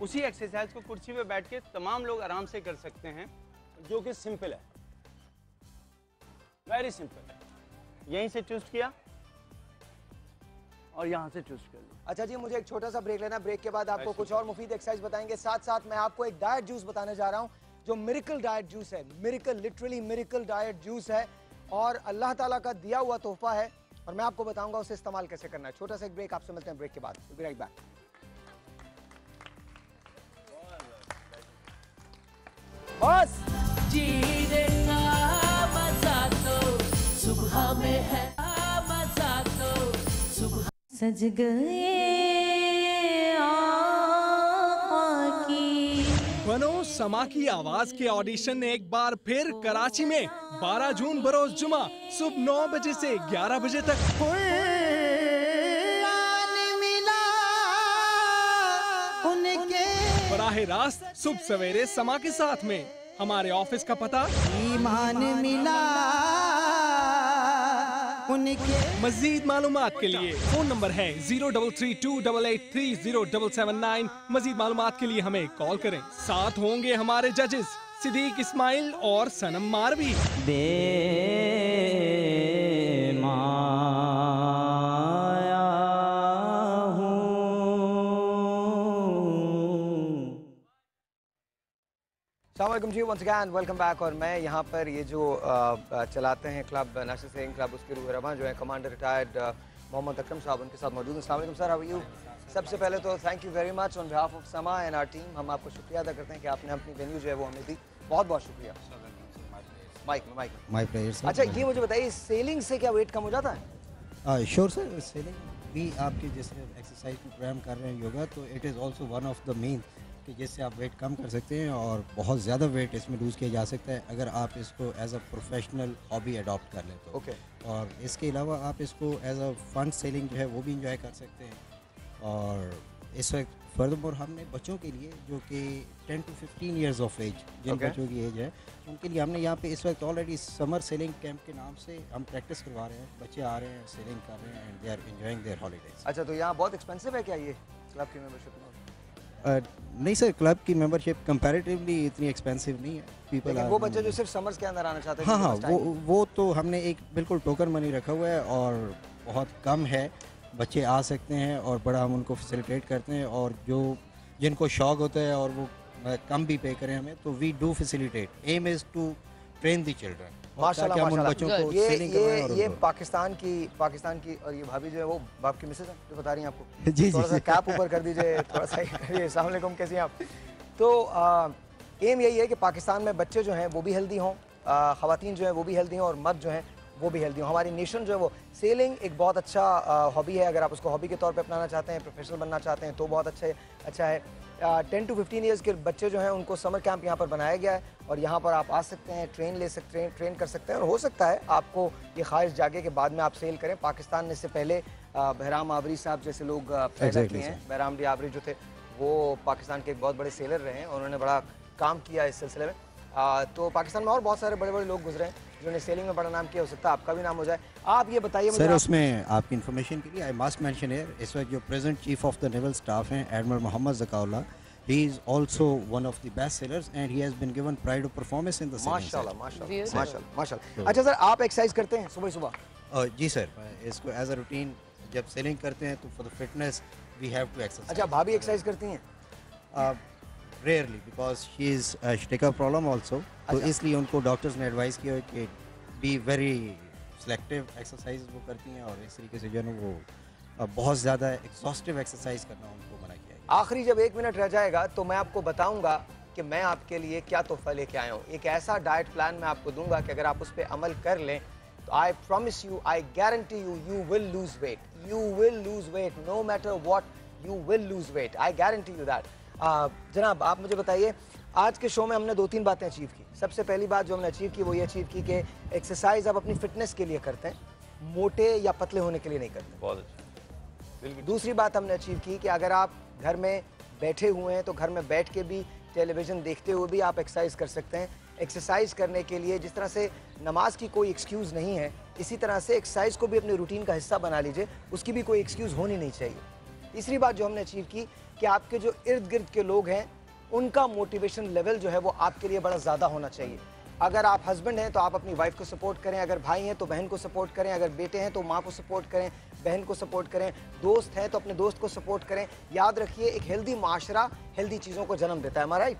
Speaker 16: उसी एक्सरसाइज को कुर्सी पे बैठ के तमाम लोग आराम से कर सकते हैं, जो कि सिंपल है, वेरी सिंपल। यहीं से चूज किया और यहाँ से चूज कर लिया।
Speaker 2: अच्छा जी, मुझे एक छोटा सा ब्रेक लेना, ब्रेक के बाद आपको कुछ और मुफीद एक्सरसाइज बताएंगे। साथ साथ मैं आपको एक डाइट जूस बताने जा रहा हूँ जो मिरेकल डाइट जूस है, miracle, literally miracle diet juice है और अल्लाह ताला का दिया हुआ तोहफा है और मैं आपको बताऊंगा उसे इस्तेमाल कैसे करना है। छोटा सा एक ब्रेक, आपसे मिलते हैं ब्रेक के बाद। We'll be right back. बस
Speaker 1: जीने का मजा तो सुबह में है, मजा तो सुबह।
Speaker 15: सज गए आका की।
Speaker 8: बनो समा की आवाज के ऑडिशन ने एक बार फिर कराची में 12 जून बरोज जुमा सुबह 9 बजे से 11 बजे तक बराह रास्त सुबह सवेरे समा के साथ में। हमारे ऑफिस का पता
Speaker 15: ईमान मिला उनके।
Speaker 8: मजीद मालूमात के लिए फोन नंबर है 0332883079। मजीद मालूमात के लिए हमें कॉल करें। साथ होंगे हमारे जजेस सिद्दीक इस्माइल और सनम मारवी।
Speaker 2: अस्सलामुअलैकुम जी, वंस अगेन वेलकम बैक। और मैं यहाँ पर ये जो चलाते हैं क्लब नेशनल सेलिंग क्लब, उसके रूह जो है कमांडर रिटायर्ड मोहम्मद अकरम साहब, उनके साथ मौजूद हैं। अस्सलाम वालेकुम सर, हाउ आर यू? सबसे पहले तो thank you very much on behalf of समा एंड आवर टीम। हम आपको शुक्रिया अदा करते हैं कि आपने अपनी वेन्यू जो है वो हमें दी, बहुत बहुत शुक्रिया।
Speaker 6: My players.
Speaker 2: अच्छा, ये मुझे बताइए, सेलिंग से क्या वेट कम हो जाता है?
Speaker 6: श्योर सर, सेलिंग भी आपके जैसे एक्सरसाइज प्रोग्राम कर रहे हैं योगा, तो it is also one of the main कि जिससे आप वेट कम कर सकते हैं और बहुत ज़्यादा वेट इसमें लूज़ किया जा सकता है अगर आप इसको as a professional hobby adopt कर लें तो।
Speaker 2: ओके।
Speaker 6: और इसके अलावा आप इसको एज अ फंड सेलिंग जो है वो भी इंजॉय कर सकते हैं। और इस वक्त फर्दरमोर हमने बच्चों के लिए जो कि 10 to 15 ईयर्स ऑफ एज, जिन बच्चों की एज है, उनके लिए हमने यहाँ पे इस वक्त ऑलरेडी समर सेलिंग कैंप के नाम से हम प्रैक्टिस करवा रहे हैं। बच्चे आ रहे हैं, सेलिंग कर रहे हैं and they are enjoying their holidays.
Speaker 2: अच्छा, तो यहाँ बहुत एक्सपेंसिव है क्या ये क्लब की मेंबरशिप?
Speaker 6: नहीं सर, क्लब की मेंबरशिप कंपैरेटिवली इतनी एक्सपेंसिव नहीं है। पीपल
Speaker 2: वो बच्चे जो सिर्फ समर्स के अंदर आना चाहते हैं।
Speaker 6: हाँ, वो तो हमने एक बिल्कुल टोकन मनी रखा हुआ है और बहुत कम है, बच्चे आ सकते हैं और बड़ा हम उनको फैसिलिटेट करते हैं। और जो जिनको शौक़ होता है और वो कम भी पे करें हमें, तो we do facilitate. Aim is to train the children.
Speaker 2: माशाल्लाह
Speaker 6: माशाल्लाह।
Speaker 2: बच्चों को ये पाकिस्तान की और ये भाभी जो है वो बाप की मिसेज है जो बता रही हैं आपको।
Speaker 6: जी
Speaker 2: थोड़ा सा कैप ऊपर कर दीजिए, थोड़ा सा करिए। अस्सलाम वालेकुम, कैसी हैं आप? तो एम यही है कि पाकिस्तान में बच्चे जो हैं वो भी हेल्दी हों, ख़वातीन जो हैं वो भी हेल्दी हों और मर्द जो हैं वो भी हेल्दी हों। हमारी नेशन जो है वो सेलिंग एक बहुत अच्छा हॉबी है। अगर आप उसको हॉबी के तौर पे अपनाना चाहते हैं, प्रोफेशनल बनना चाहते हैं तो बहुत अच्छा है। 10 to 15 ईयर्स के बच्चे जो हैं उनको समर कैंप यहाँ पर बनाया गया है और यहाँ पर आप आ सकते हैं, ट्रेन कर सकते हैं और हो सकता है आपको ये ख्वाहिश जागे कि बाद में आप सेल करें। पाकिस्तान ने इससे पहले बहराम आबरी साहब जैसे लोग पैदा किए हैं। बहराम डी आबरी जो थे वो पाकिस्तान के एक बहुत बड़े सेलर रहे हैं और उन्होंने बड़ा काम किया इस सिलसिले में। तो पाकिस्तान में और बहुत सारे बड़े बड़े लोग गुजरे हैं जिन्होंने सेलिंग में बड़ा नाम किया। हो सकता है आपका भी नाम हो जाए। आप ये बताइए
Speaker 6: सर, उसमें आपकी इन्फॉर्मेशन के लिए आई मस्ट मेंशन हियर, इस वक्त जो present chief of the naval staff हैं admiral Mohammad Zakaullah, he is also one of the best sellers and he has been given pride of performance in the selling side.
Speaker 2: माशाल्लाह। अच्छा sir, आप exercise करते हैं सुबह?
Speaker 6: जी सर, इसको एज अ रूटीन जब सेलिंग करते हैं तो for the fitness we have to exercise.
Speaker 2: अच्छा, भाभी एक्सरसाइज करती हैं?
Speaker 6: Rarely because she take a problem also, तो इसलिए उनको डॉक्टर्स ने एडवाइस किया कि बी वेरी सिलेक्टिव एक्सरसाइज वो करती हैं और इस तरीके से जो है वो बहुत ज़्यादा एग्जॉस्टिव एक्सरसाइज करना उनको मना किया।
Speaker 2: आखिरी जब 1 मिनट रह जाएगा तो मैं आपको बताऊंगा कि मैं आपके लिए क्या तोहफा लेके आया हूँ। एक ऐसा डाइट प्लान मैं आपको दूंगा कि अगर आप उस पर अमल कर लें तो I promise you, I guarantee you, you will lose weight. You will lose weight, no matter what, you will lose weight, I guarantee you that. जनाब, आप मुझे बताइए, आज के शो में हमने 2-3 बातें अचीव की। सबसे पहली बात जो हमने अचीव की वो ये अचीव की कि एक्सरसाइज आप अपनी फिटनेस के लिए करते हैं, मोटे या पतले होने के लिए नहीं करते।
Speaker 16: बहुत अच्छा।
Speaker 2: दूसरी बात हमने अचीव की कि अगर आप घर में बैठे हुए हैं तो घर में बैठ के भी टेलीविज़न देखते हुए भी आप एक्सरसाइज कर सकते हैं। एक्सरसाइज करने के लिए जिस तरह से नमाज की कोई एक्सक्यूज़ नहीं है, इसी तरह से एक्सरसाइज को भी अपने रूटीन का हिस्सा बना लीजिए, उसकी भी कोई एक्सक्यूज़ होनी नहीं चाहिए। तीसरी बात जो हमने अचीव की कि आपके जो इर्द गिर्द के लोग हैं उनका मोटिवेशन लेवल जो है वो आपके लिए बड़ा ज़्यादा होना चाहिए। अगर आप हस्बैंड हैं तो आप अपनी वाइफ को सपोर्ट करें, अगर भाई हैं तो बहन को सपोर्ट करें, अगर बेटे हैं तो माँ को सपोर्ट करें, बहन को सपोर्ट करें, दोस्त हैं तो अपने दोस्त को सपोर्ट करें। याद रखिए, एक हेल्दी माशरा हेल्दी चीज़ों को जन्म देता है। हमारा राइट?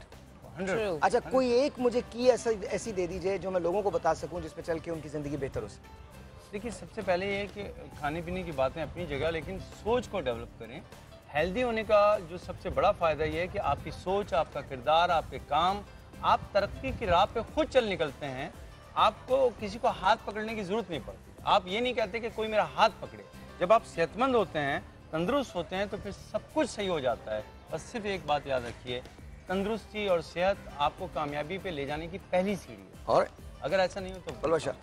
Speaker 2: अच्छा, कोई एक मुझे की ऐसी दे दीजिए जो मैं लोगों को बता सकूं जिस पे चल के उनकी ज़िंदगी बेहतर हो सके।
Speaker 16: देखिए, सबसे पहले ये कि खाने पीने की बातें अपनी जगह, लेकिन सोच को डेवलप करें। हेल्दी होने का जो सबसे बड़ा फ़ायदा ये है कि आपकी सोच, आपका किरदार, आपके काम, आप तरक्की की राह पे खुद चल निकलते हैं। आपको किसी को हाथ पकड़ने की ज़रूरत नहीं पड़ती। आप ये नहीं कहते कि कोई मेरा हाथ पकड़े। जब आप सेहतमंद होते हैं, तंदुरुस्त होते हैं, तो फिर सब कुछ सही हो जाता है। बस सिर्फ एक बात याद रखिए, तंदुरुस्ती और सेहत आपको कामयाबी पे ले जाने की पहली सीढ़ी है।
Speaker 2: और
Speaker 16: अगर ऐसा नहीं हो तो
Speaker 2: बलवा,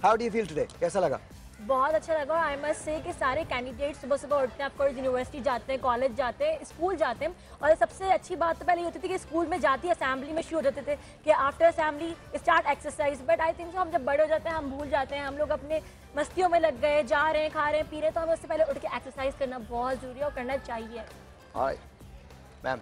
Speaker 2: how do you feel today? कैसा लगा?
Speaker 11: बहुत अच्छा लगा। और आई मस्ट से कि सारे कैंडिडेट सुबह सुबह उठते हैं, ऑफकोर्स यूनिवर्सिटी जाते हैं, कॉलेज जाते हैं, स्कूल जाते हैं। और सबसे अच्छी बात तो पहले ये होती थी कि स्कूल में जाती है, असेंबली में शुरू हो जाते थे कि after assembly start exercise. But I think हम जब बड़े हो जाते हैं हम भूल जाते हैं, हम लोग अपने मस्तियों में लग गए, जा रहे हैं, खा रहे हैं, पी रहे हैं। तो हमें उससे पहले उठ के एक्सरसाइज करना बहुत ज़रूरी है और करना चाहिए।
Speaker 2: मैम,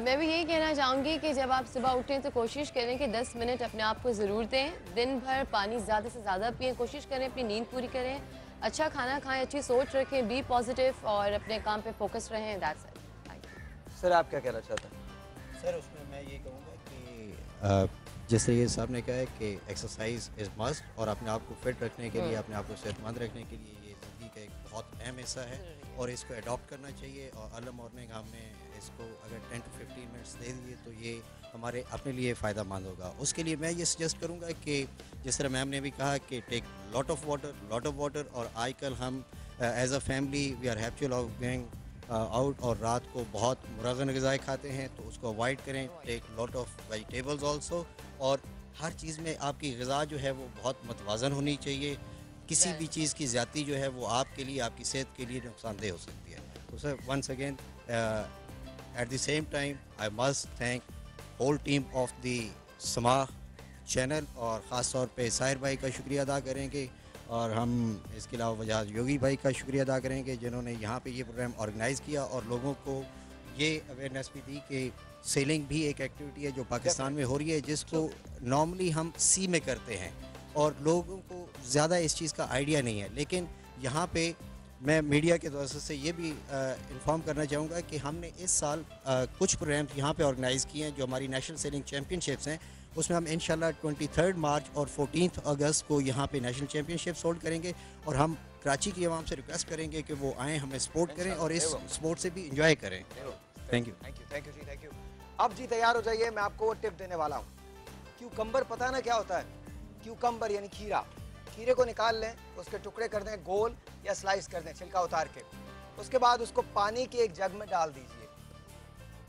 Speaker 3: मैं भी यही कहना चाहूँगी कि जब आप सुबह उठें तो कोशिश करें कि 10 मिनट अपने आप को ज़रूर दें। दिन भर पानी ज़्यादा से ज़्यादा पिएं, कोशिश करें अपनी नींद पूरी करें, अच्छा खाना खाएं, अच्छी सोच रखें, बी पॉजिटिव और अपने काम पे फोकस रहें। That's it.
Speaker 2: सर, आप क्या कहना चाहते हैं?
Speaker 6: सर, उसमें मैं ये कहूँगा कि जैसे ये साहब ने कहा है कि एक्सरसाइज इज़ मस्ट, और अपने आप को फिट रखने के लिए, अपने आप को सेहतमंद रखने के लिए ये ज़िंदगी का एक बहुत अहम हिस्सा है और इसको अडॉप्ट करना चाहिए। और अर्ली मॉर्निंग हमने इसको अगर 10 to 15 मिनट्स दे दिए तो ये हमारे अपने लिए फ़ायदा मंद होगा। उसके लिए मैं ये सजेस्ट करूँगा कि जिस तरह मैम ने भी कहा कि टेक लॉट ऑफ वाटर। और आजकल हम as a family we are habitual of going out और रात को बहुत मुरगन ग़िज़ाएँ खाते हैं, तो उसको अवॉइड करें। Take lot of vegetables also, और हर चीज़ में आपकी ग़िज़ा जो है वो बहुत मतवाज़न होनी चाहिए। किसी भी चीज़ की ज़्यादती जो है वो आपके लिए, आपकी सेहत के लिए नुकसानदेह हो सकती है। तो sir, once again at the same time I must thank whole team of the Samaa channel, और ख़ास तौर पे साहिर भाई का शुक्रिया अदा करेंगे, और हम इसके अलावा वजाहत योगी भाई का शुक्रिया अदा करेंगे जिन्होंने यहाँ पे ये प्रोग्राम ऑर्गेनाइज़ किया और लोगों को ये अवेयरनेस भी दी कि सेलिंग भी एक एक्टिविटी है जो पाकिस्तान में हो रही है, जिसको नॉर्मली हम सी में करते हैं और लोगों को ज़्यादा इस चीज़ का आइडिया नहीं है। लेकिन यहाँ पे मैं मीडिया के द्वारा से ये भी इन्फॉर्म करना चाहूँगा कि हमने इस साल कुछ प्रोग्राम्स यहाँ पे ऑर्गेनाइज़ किए हैं जो हमारी नेशनल सेलिंग चैम्पियनशिप्स हैं। उसमें हम इंशाल्लाह 23 मार्च और 14 अगस्त को यहाँ पे नेशनल चैम्पियनशिप्स होल्ड करेंगे और हम कराची की आवाम से रिक्वेस्ट करेंगे कि वो आएँ, हमें सपोर्ट करें और इस स्पोर्ट से भी इंजॉय करें। थैंक यू
Speaker 2: जी, थैंक यू। अब जी तैयार हो जाइए, मैं आपको वो टिप देने वाला हूँ। क्यूकम्बर पता है ना क्या होता है? क्यूकम्बर यानी खीरा। खीरे को निकाल लें, उसके टुकड़े कर दें गोल या स्लाइस कर दें छिलका उतार के। उसके बाद उसको पानी के एक जग में डाल दीजिए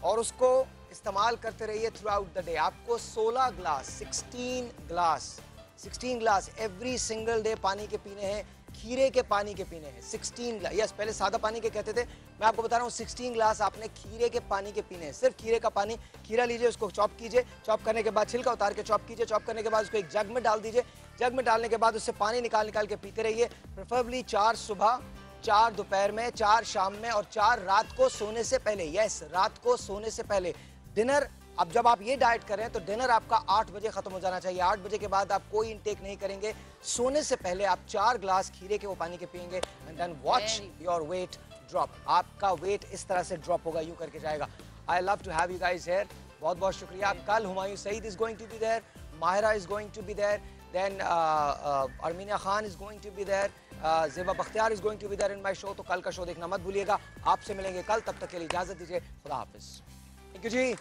Speaker 2: और उसको इस्तेमाल करते रहिए थ्रू आउट द डे। आपको 16 ग्लास एवरी सिंगल डे पानी के पीने हैं, खीरे के पानी के पीने हैं। 16 ग्लास, यस पहले सादा पानी के कहते थे, मैं आपको बता रहा हूँ 16 ग्लास आपने खीरे के पानी के पीने हैं। सिर्फ खीरे का पानी, खीरा लीजिए, उसको चॉप कीजिए, चॉप करने के बाद छिलका उतार के चॉप कीजिए, चॉप करने के बाद उसको एक जग में डाल दीजिए। जग में डालने के बाद उससे पानी निकाल के पीते रहिए। प्रेफरेबली 4 सुबह, 4 दोपहर में, 4 शाम में और 4 रात को सोने से पहले। यस, रात को सोने से पहले। डिनर, अब जब आप ये डाइट कर रहे हैं तो डिनर आपका 8 बजे खत्म हो जाना चाहिए। 8 बजे के बाद आप कोई इनटेक नहीं करेंगे। सोने से पहले आप 4 ग्लास खीरे के वो पानी के पिएंगे and then watch your weight drop. आपका वेट इस तरह से ड्रॉप होगा, यूं करके जाएगा। I love to have you guys here. बहुत बहुत शुक्रिया। कल Humayun Saeed is going to be there, Mahira is going to be there, then Armeena Khan is going to be there, Zeba Bakhtiar is going to be there in my show. तो कल का show देखना मत भूलिएगा। आपसे मिलेंगे कल, तब तक के लिए इजाजत दीजिए। खुदा हाफिज। Thank you ji.